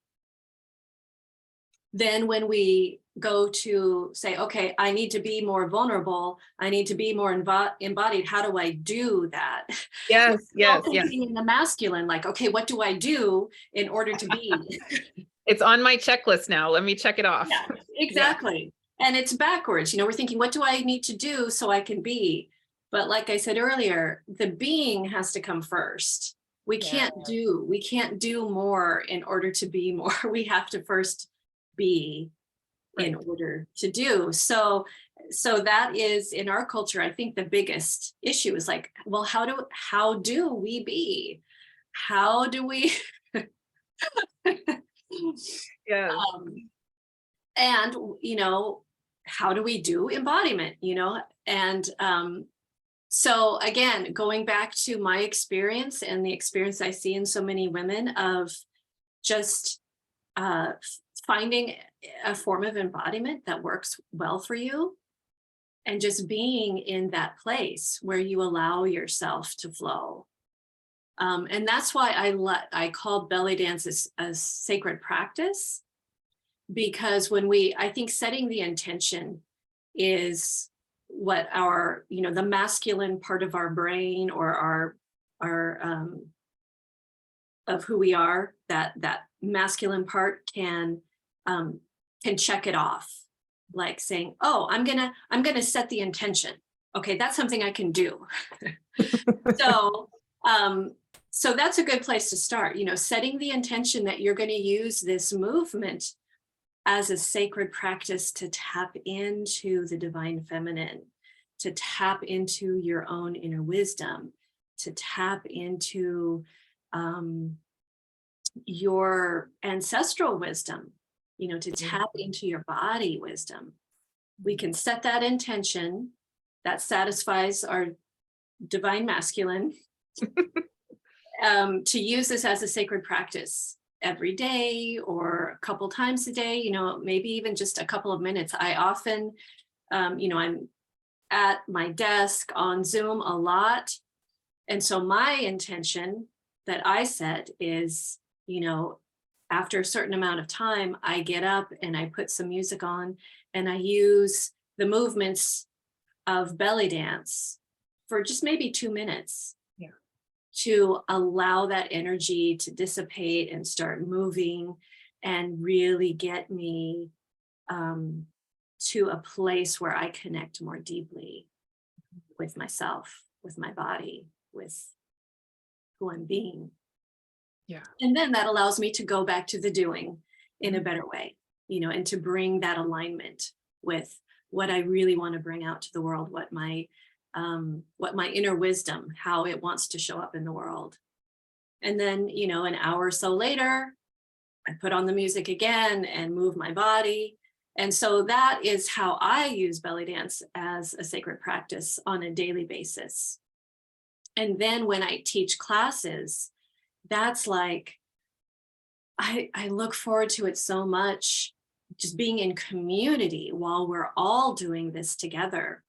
then when we go to say, okay, I need to be more vulnerable, I need to be more embodied, how do I do that? We're Yes, still yes, yes. thinking in the masculine, like, okay, what do I do in order to be? It's on my checklist now. Let me check it off. Yeah, Yeah. exactly. And it's backwards. We're thinking, what do I need to do so I can be? But like I said earlier, the being has to come first. We Yeah. can't do more in order to be more. We have to first be in Right. order to do. So that is, in our culture, I think the biggest issue is like, well, how do we be? How do we Yes. um, and how do we do embodiment, And so again, going back to my experience and the experience I see in so many women of just uh, finding a form of embodiment that works well for you, and just being in that place where you allow yourself to flow. And that's why I call belly dance a sacred practice, because I think setting the intention is what the masculine part of our brain, or our of who we are, that masculine part can check it off, like saying, oh, I'm gonna set the intention. Okay, that's something I can do. So so that's a good place to start, setting the intention that you're going to use this movement as a sacred practice to tap into the divine feminine, to tap into your own inner wisdom, to tap into your ancestral wisdom, to tap into your body wisdom. We can set that intention that satisfies our divine masculine to use this as a sacred practice every day, or a couple times a day, maybe even just a couple of minutes. I often, I'm at my desk on Zoom a lot. And so my intention that I set is, after a certain amount of time, I get up and I put some music on, and I use the movements of belly dance for just maybe 2 minutes. Yeah. To allow that energy to dissipate and start moving, and really get me to a place where I connect more deeply with myself, with my body, with who I'm being. Yeah. And then that allows me to go back to the doing in a better way, and to bring that alignment with what I really want to bring out to the world, what my inner wisdom, how it wants to show up in the world. And then, an hour or so later, I put on the music again and move my body. And so that is how I use belly dance as a sacred practice on a daily basis. And then when I teach classes, that's like, I look forward to it so much, just being in community while we're all doing this together.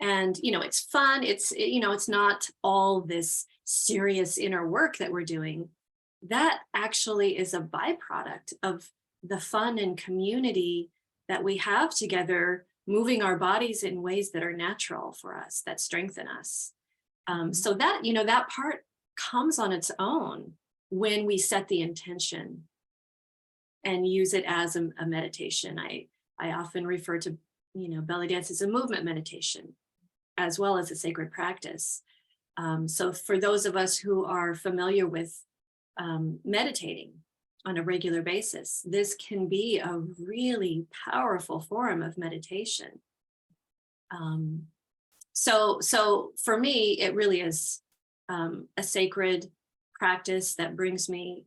And, it's fun. It's not all this serious inner work that we're doing. That actually is a byproduct of the fun and community that we have together, moving our bodies in ways that are natural for us, that strengthen us. So that, that part comes on its own when we set the intention and use it as a meditation. I often refer to, belly dance as a movement meditation, as well as a sacred practice. So for those of us who are familiar with meditating on a regular basis, this can be a really powerful form of meditation. So for me, it really is a sacred practice that brings me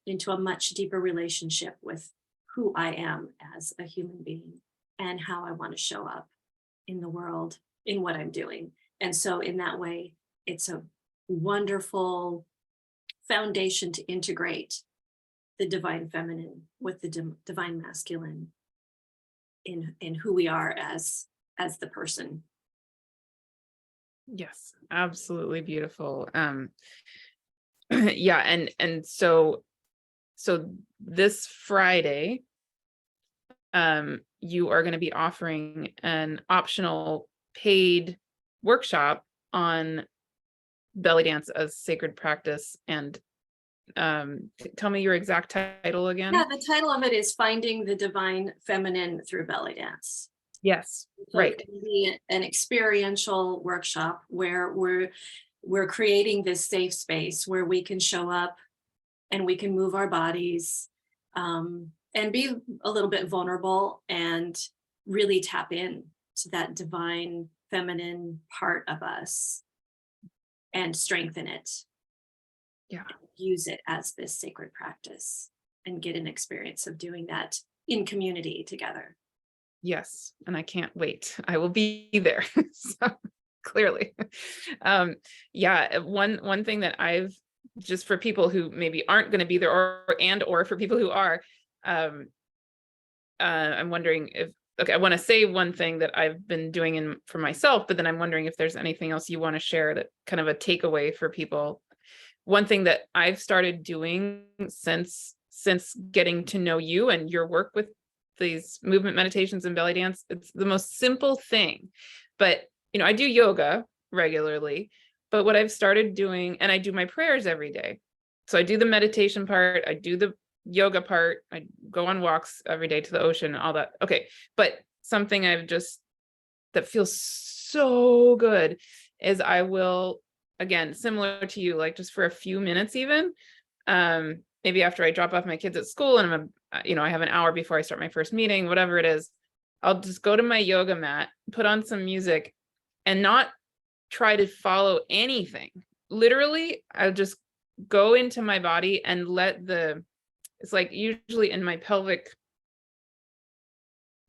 into a much deeper relationship with who I am as a human being, and how I want to show up in the world, in what I'm doing. And so in that way, it's a wonderful foundation to integrate the divine feminine with the divine masculine in who we are as the person. Yes, absolutely beautiful. Yeah, and so this Friday, you are going to be offering an optional paid workshop on belly dance as sacred practice. And tell me your exact title again. Yeah, the title of it is Finding the Divine Feminine Through Belly Dance. Yes, So right. it's going to be an experiential workshop where we're creating this safe space where we can show up and we can move our bodies and be a little bit vulnerable, and really tap in to that divine feminine part of us and strengthen it. Yeah. Use it as this sacred practice and get an experience of doing that in community together. Yes, and I can't wait. I will be there. So clearly. Yeah, one thing that I've just for people who maybe aren't going to be there or for people who are, um, I'm wondering if okay, I want to say one thing that I've been doing for myself, but then I'm wondering if there's anything else you want to share that kind of a takeaway for people. One thing that I've started doing since getting to know you and your work with these movement meditations and belly dance, it's the most simple thing. But I do yoga regularly, but what I've started doing, and I do my prayers every day. So I do the meditation part, I do the yoga part, I go on walks every day to the ocean, all that. Okay. But something that feels so good is I will, again, similar to you, like just for a few minutes even, maybe after I drop off my kids at school and I have an hour before I start my first meeting, whatever it is, I'll just go to my yoga mat, put on some music, and not try to follow anything. Literally, I'll just go into my body and it's like usually in my pelvic,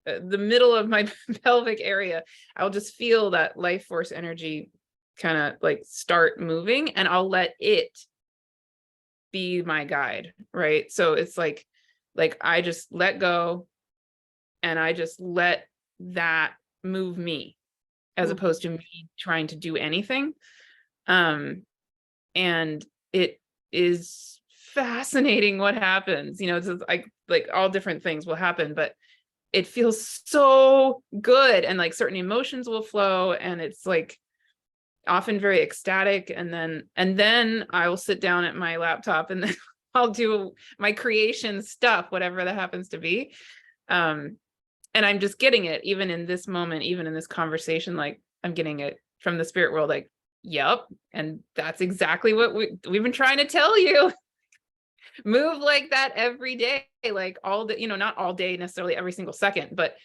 the middle of my pelvic area, I'll just feel that life force energy kind of like start moving, and I'll let it be my guide, right? So it's like I just let go and I just let that move me as Mhm. opposed to me trying to do anything. And it is fascinating what happens. It's just like all different things will happen, but it feels so good, and like certain emotions will flow, and it's like often very ecstatic, and then I will sit down at my laptop and then I'll do my creation stuff, whatever that happens to be. And I'm just getting it even in this moment, even in this conversation, like I'm getting it from the spirit world, like, yep. And that's exactly what we've been trying to tell you. Move like that every day, like all the, not all day necessarily every single second, but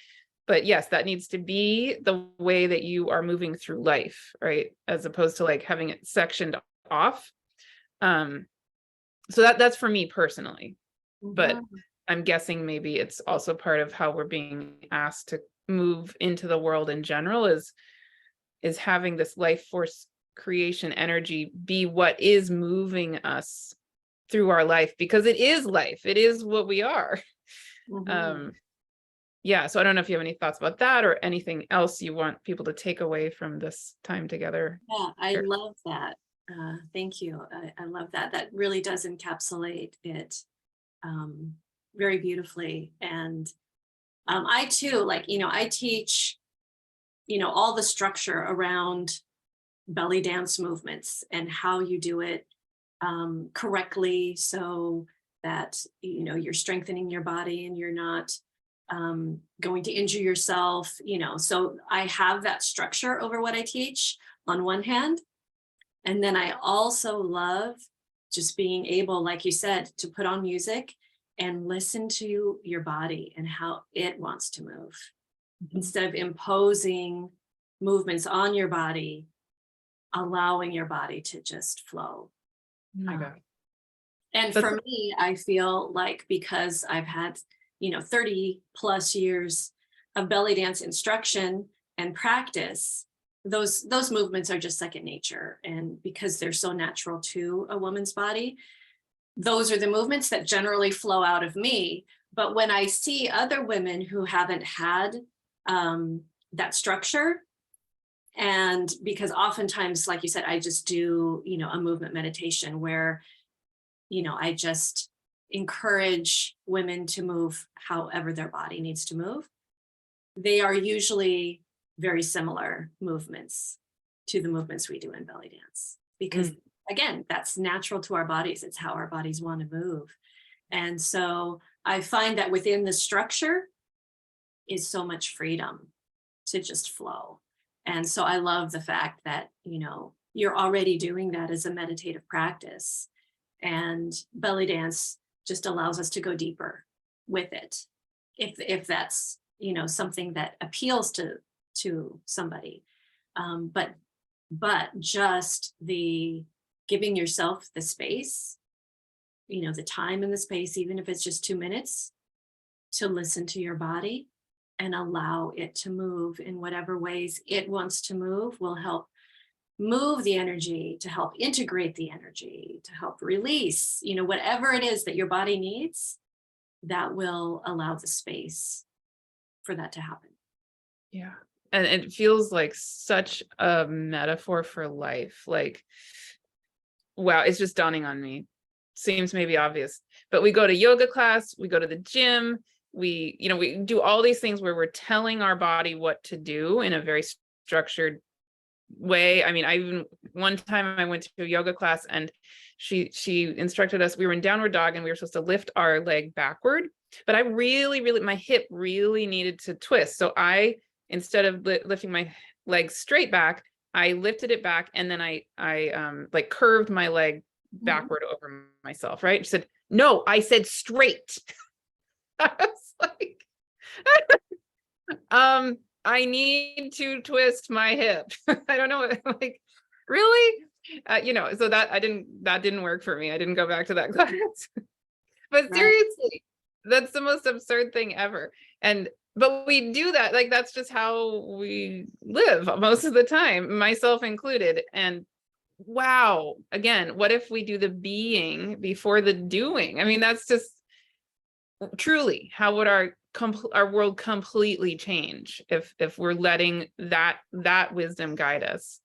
yes, that needs to be the way that you are moving through life, right? As opposed to like having it sectioned off. So that's for me personally, but Mhm. I'm guessing maybe it's also part of how we're being asked to move into the world in general is having this life force creation energy be what is moving us through our life, because it is life. It is what we are. Mhm. Um, yeah, so I don't know if you have any thoughts about that or anything else you want people to take away from this time together. Yeah, I Sure. love that. Thank you. I love that. That really does encapsulate it um, very beautifully. And I too, I teach, all the structure around belly dance movements and how you do it correctly so that, you're strengthening your body and you're not going to injure yourself, So I have that structure over what I teach on one hand. And then I also love just being able, like you said, to put on music and listen to your body and how it wants to move Mhm. instead of imposing movements on your body, allowing your body to just flow. Oh my Um, God. and That's for me, I feel like because I've had, 30 plus years of belly dance instruction and practice, those movements are just second nature. And because they're so natural to a woman's body, those are the movements that generally flow out of me. But when I see other women who haven't had that structure, and because oftentimes, like you said, I just do, a movement meditation where, I just encourage women to move however their body needs to move. They are usually very similar movements to the movements we do in belly dance because, mm, again, that's natural to our bodies. It's how our bodies want to move. And so I find that within the structure is so much freedom to just flow. And so I love the fact that, you're already doing that as a meditative practice. And belly dance just allows us to go deeper with it. If that's, something that appeals to somebody. But just the giving yourself the space, the time and the space, even if it's just 2 minutes to listen to your body and allow it to move in whatever ways it wants to move. Will help move the energy, to help integrate the energy, to help release, whatever it is that your body needs, that will allow the space for that to happen. Yeah. And it feels like such a metaphor for life. Like, wow, it's just dawning on me. Seems maybe obvious, but we go to yoga class, we go to the gym, we do all these things where we're telling our body what to do in a very structured way. I mean, one time I went to a yoga class and she instructed us, we were in downward dog and we were supposed to lift our leg backward, but I really, my hip really needed to twist. So instead of lifting my leg straight back, I lifted it back, and then I like curved my leg backward over myself, right? She said, no, I said straight. I was like, I need to twist my hip. I don't know, like, really? So that didn't work for me. I didn't go back to that class. But seriously, that's the most absurd thing ever. But we do that, like, that's just how we live most of the time, myself included. And wow, again, what if we do the being before the doing? I mean, that's just truly, how would our world completely change if we're letting that wisdom guide us,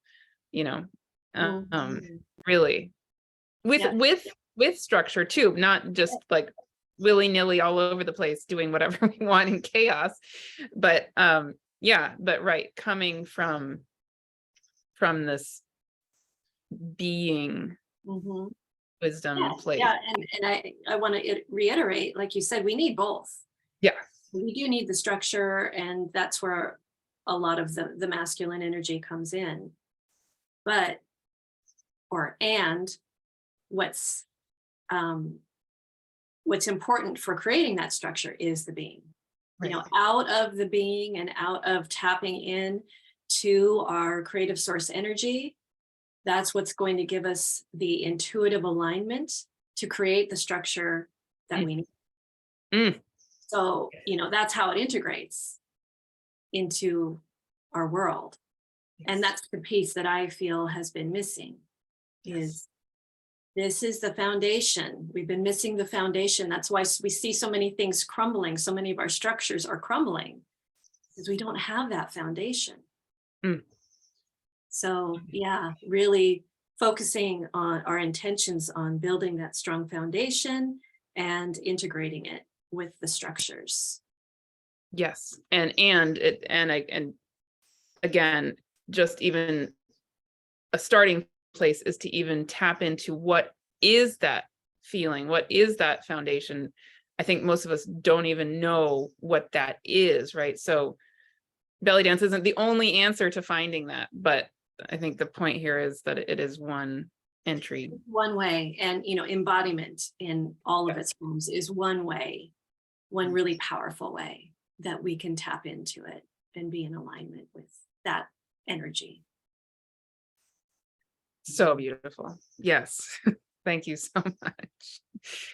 really, with structure too, not just like willy-nilly all over the place doing whatever we want in chaos, but right, coming from this being wisdom place. Yeah, and I want to reiterate, like you said, we need both. Yeah, we do need the structure, and that's where a lot of the masculine energy comes in. But what's important for creating that structure is the being. right. Out of the being and out of tapping in to our creative source energy, that's what's going to give us the intuitive alignment to create the structure that we need. So, that's how it integrates into our world. And that's the piece that I feel has been missing. Is this is the foundation. We've been missing the foundation. That's why we see so many things crumbling. So many of our structures are crumbling because we don't have that foundation. So really focusing on our intentions on building that strong foundation and integrating it with the structures. Yes. And again, just even a starting place is to even tap into what is that feeling, what is that foundation. I think most of us don't even know what that is, right? So Bellydance isn't the only answer to finding that, but I think the point here is that it is one entry. One way, and embodiment in all of its forms is one way, one really powerful way that we can tap into it and be in alignment with that energy. So beautiful. Yes. Thank you so much.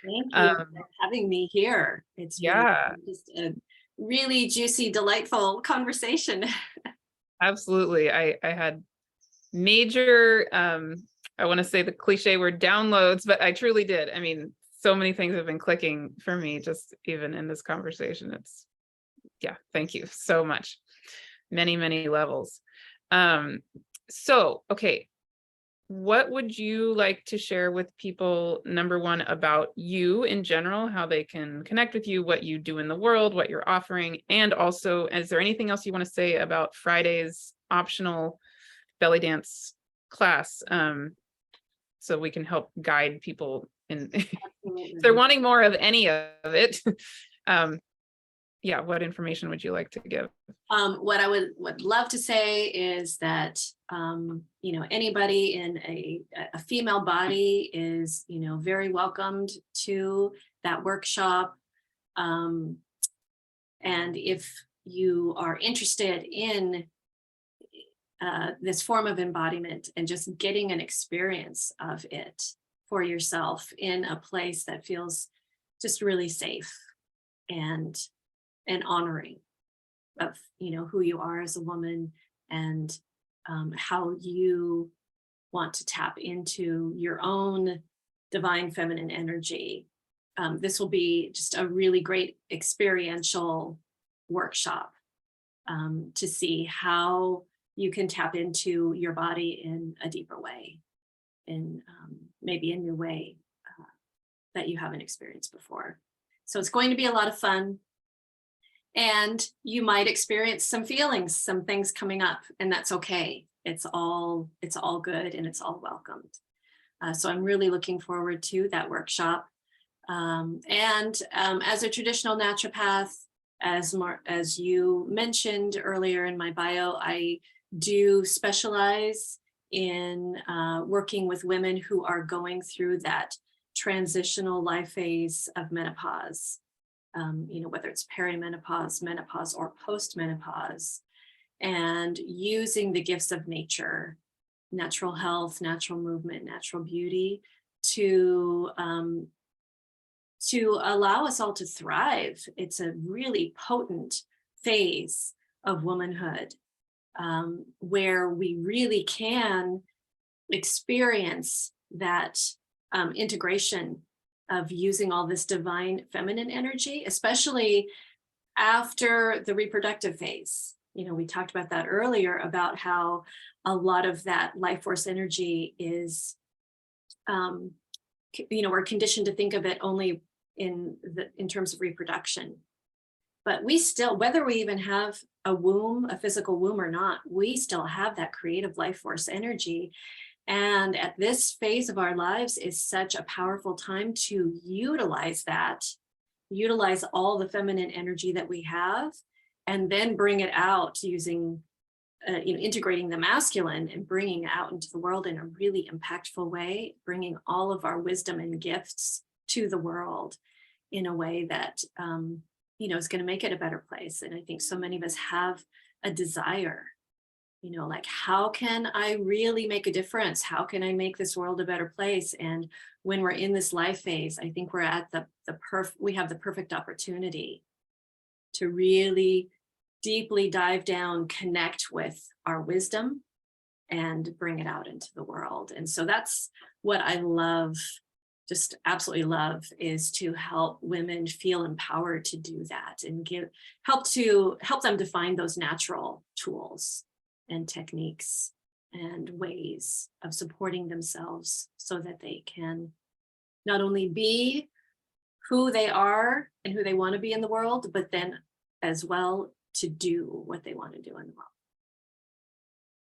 Thank you for having me here. It's been just a really juicy, delightful conversation. Absolutely. I had major, I want to say the cliche word downloads, but I truly did. I mean, so many things have been clicking for me just even in this conversation. Thank you so much. Many, many levels. So, okay. What would you like to share with people, number one, about you in general, how they can connect with you, what you do in the world, what you're offering, and also, is there anything else you want to say about Friday's optional Bellydance class, so we can help guide people in if they're wanting more of any of it? What information would you like to give? What I would love to say is that anybody in a female body is very welcomed to that workshop. And if you are interested in this form of embodiment and just getting an experience of it for yourself in a place that feels just really safe and honoring, who you are as a woman, and how you want to tap into your own divine feminine energy. This will be just a really great experiential workshop to see how you can tap into your body in a deeper way, in maybe a new way that you haven't experienced before. So it's going to be a lot of fun. And you might experience some feelings, some things coming up, and that's okay. It's all good, and it's all welcomed. So I'm really looking forward to that workshop. As a traditional naturopath, as you mentioned earlier in my bio, I do specialize in working with women who are going through that transitional life phase of menopause. Whether it's perimenopause, menopause, or postmenopause, and using the gifts of nature, natural health, natural movement, natural beauty to allow us all to thrive. It's a really potent phase of womanhood where we really can experience that integration of using all this divine feminine energy, especially after the reproductive phase. We talked about that earlier, about how a lot of that life force energy is, we're conditioned to think of it only in terms of reproduction. But we still, whether we even have a womb, a physical womb or not, we still have that creative life force energy. And at this phase of our lives is such a powerful time to utilize all the feminine energy that we have, and then bring it out using, integrating the masculine and bringing it out into the world in a really impactful way, bringing all of our wisdom and gifts to the world in a way that, is going to make it a better place. And I think so many of us have a desire, like, how can I really make a difference? How can I make this world a better place? And when we're in this life phase, I think we're at we have the perfect opportunity to really deeply dive down, connect with our wisdom, and bring it out into the world. And so that's what I love, just absolutely love, is to help women feel empowered to do that, and help them to find those natural tools and techniques and ways of supporting themselves so that they can not only be who they are and who they want to be in the world, but then as well to do what they want to do in the world.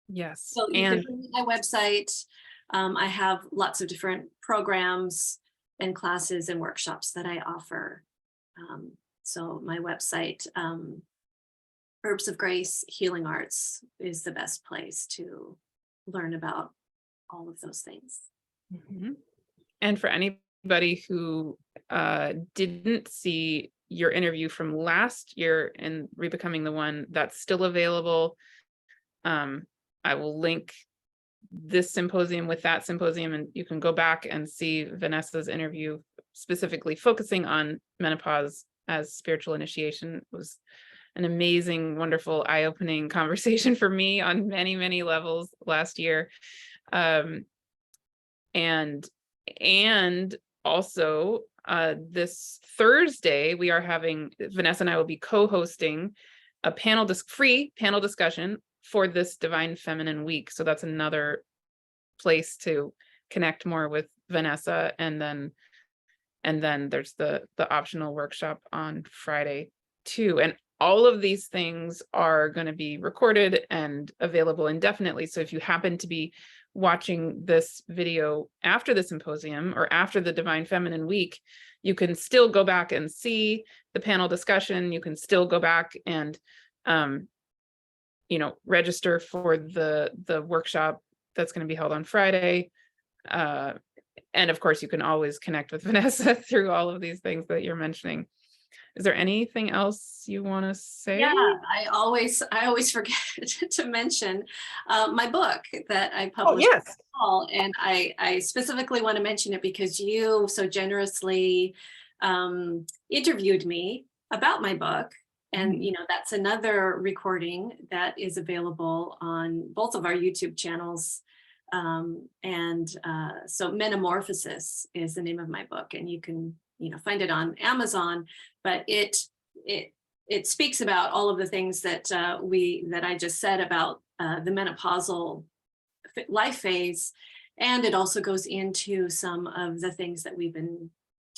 Yes. So you can visit my website. I have lots of different programs and classes and workshops that I offer. So my website, Herbs of Grace Healing Arts, is the best place to learn about all of those things. Mm-hmm. And for anybody who didn't see your interview from last year in Rebecoming the One, that's still available. I will link this symposium with that symposium, and you can go back and see Vanessa's interview specifically focusing on menopause as spiritual initiation. It was an amazing, wonderful, eye-opening conversation for me on many, many levels last year. And also this Thursday, Vanessa and I will be co-hosting a free panel discussion for this Divine Feminine Week. So that's another place to connect more with Vanessa. And then there's the optional workshop on Friday too. And all of these things are going to be recorded and available indefinitely. So if you happen to be watching this video after the symposium or after the Divine Feminine Week, you can still go back and see the panel discussion. You can still go back and register for the workshop that's going to be held on Friday. And of course, you can always connect with Vanessa through all of these things that you're mentioning. Is there anything else you want to say? Yeah, I always forget to mention my book that I published. Oh, yes. And I specifically want to mention it because you so generously interviewed me about my book. And, that's another recording that is available on both of our YouTube channels. So Metamorphosis is the name of my book, and you can, find it on Amazon, but it speaks about all of the things that I just said about the menopausal life phase. And it also goes into some of the things that we've been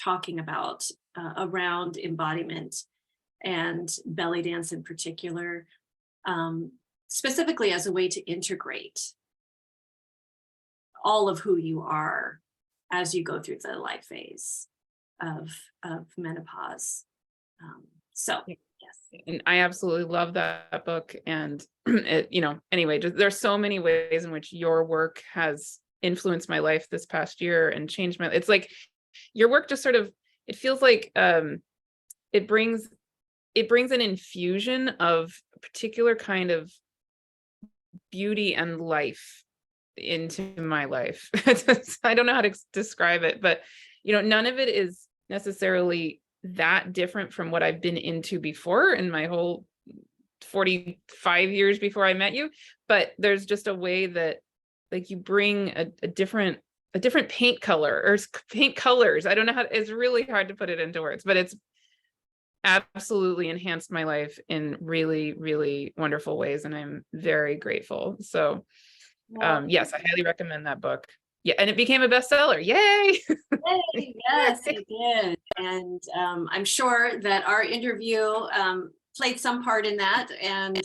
talking about around embodiment and belly dance in particular, specifically as a way to integrate all of who you are as you go through the life phase of menopause. Yes. And I absolutely love that book. And anyway, there's so many ways in which your work has influenced my life this past year and changed it's like your work just sort of, it feels like it brings an infusion of a particular kind of beauty and life into my life. I don't know how to describe it, but none of it is necessarily that different from what I've been into before in my whole 45 years before I met you. But there's just a way that like you bring a different paint color or paint colors. I don't know how, it's really hard to put it into words, but it's absolutely enhanced my life in really, really wonderful ways. And I'm very grateful. So yes, I highly recommend that book. Yeah. And it became a bestseller. Yay. Yay, yes, it did. And I'm sure that our interview played some part in that. And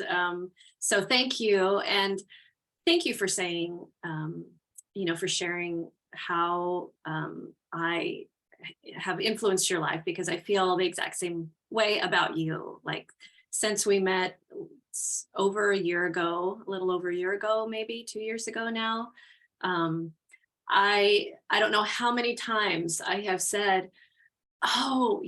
so thank you. And thank you for saying, for sharing how I have influenced your life, because I feel the exact same way about you. Like since we met over a year ago, a little over a year ago, maybe 2 years ago now, I don't know how many times I have said, oh,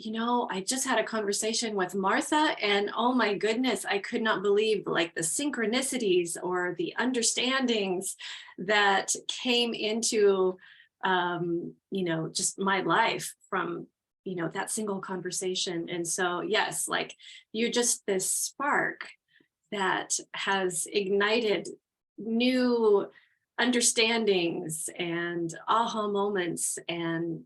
I just had a conversation with Martha, and oh my goodness, I could not believe like the synchronicities or the understandings that came into, just my life from, that single conversation. And so, yes, like you're just this spark that has ignited new understandings and aha moments and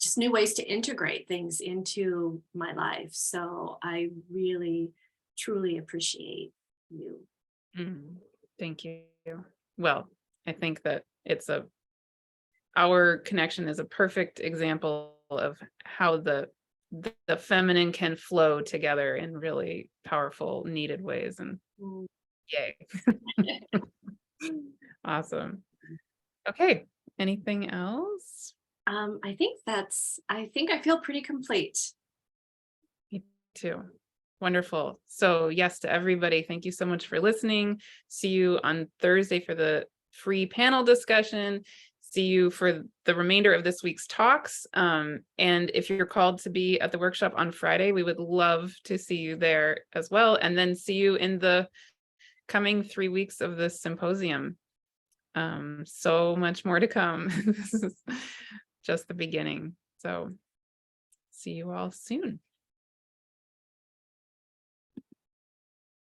just new ways to integrate things into my life. So I really, truly appreciate you. Thank you. Well, I think that our connection is a perfect example of how the feminine can flow together in really powerful, needed ways. And yay. Awesome. Okay. Anything else? I think I feel pretty complete. Me too. Wonderful. So yes, to everybody, thank you so much for listening. See you on Thursday for the free panel discussion. See you for the remainder of this week's talks. And if you're called to be at the workshop on Friday, we would love to see you there as well. And then see you in the coming 3 weeks of this symposium. So much more to come. This is just the beginning. So see you all soon.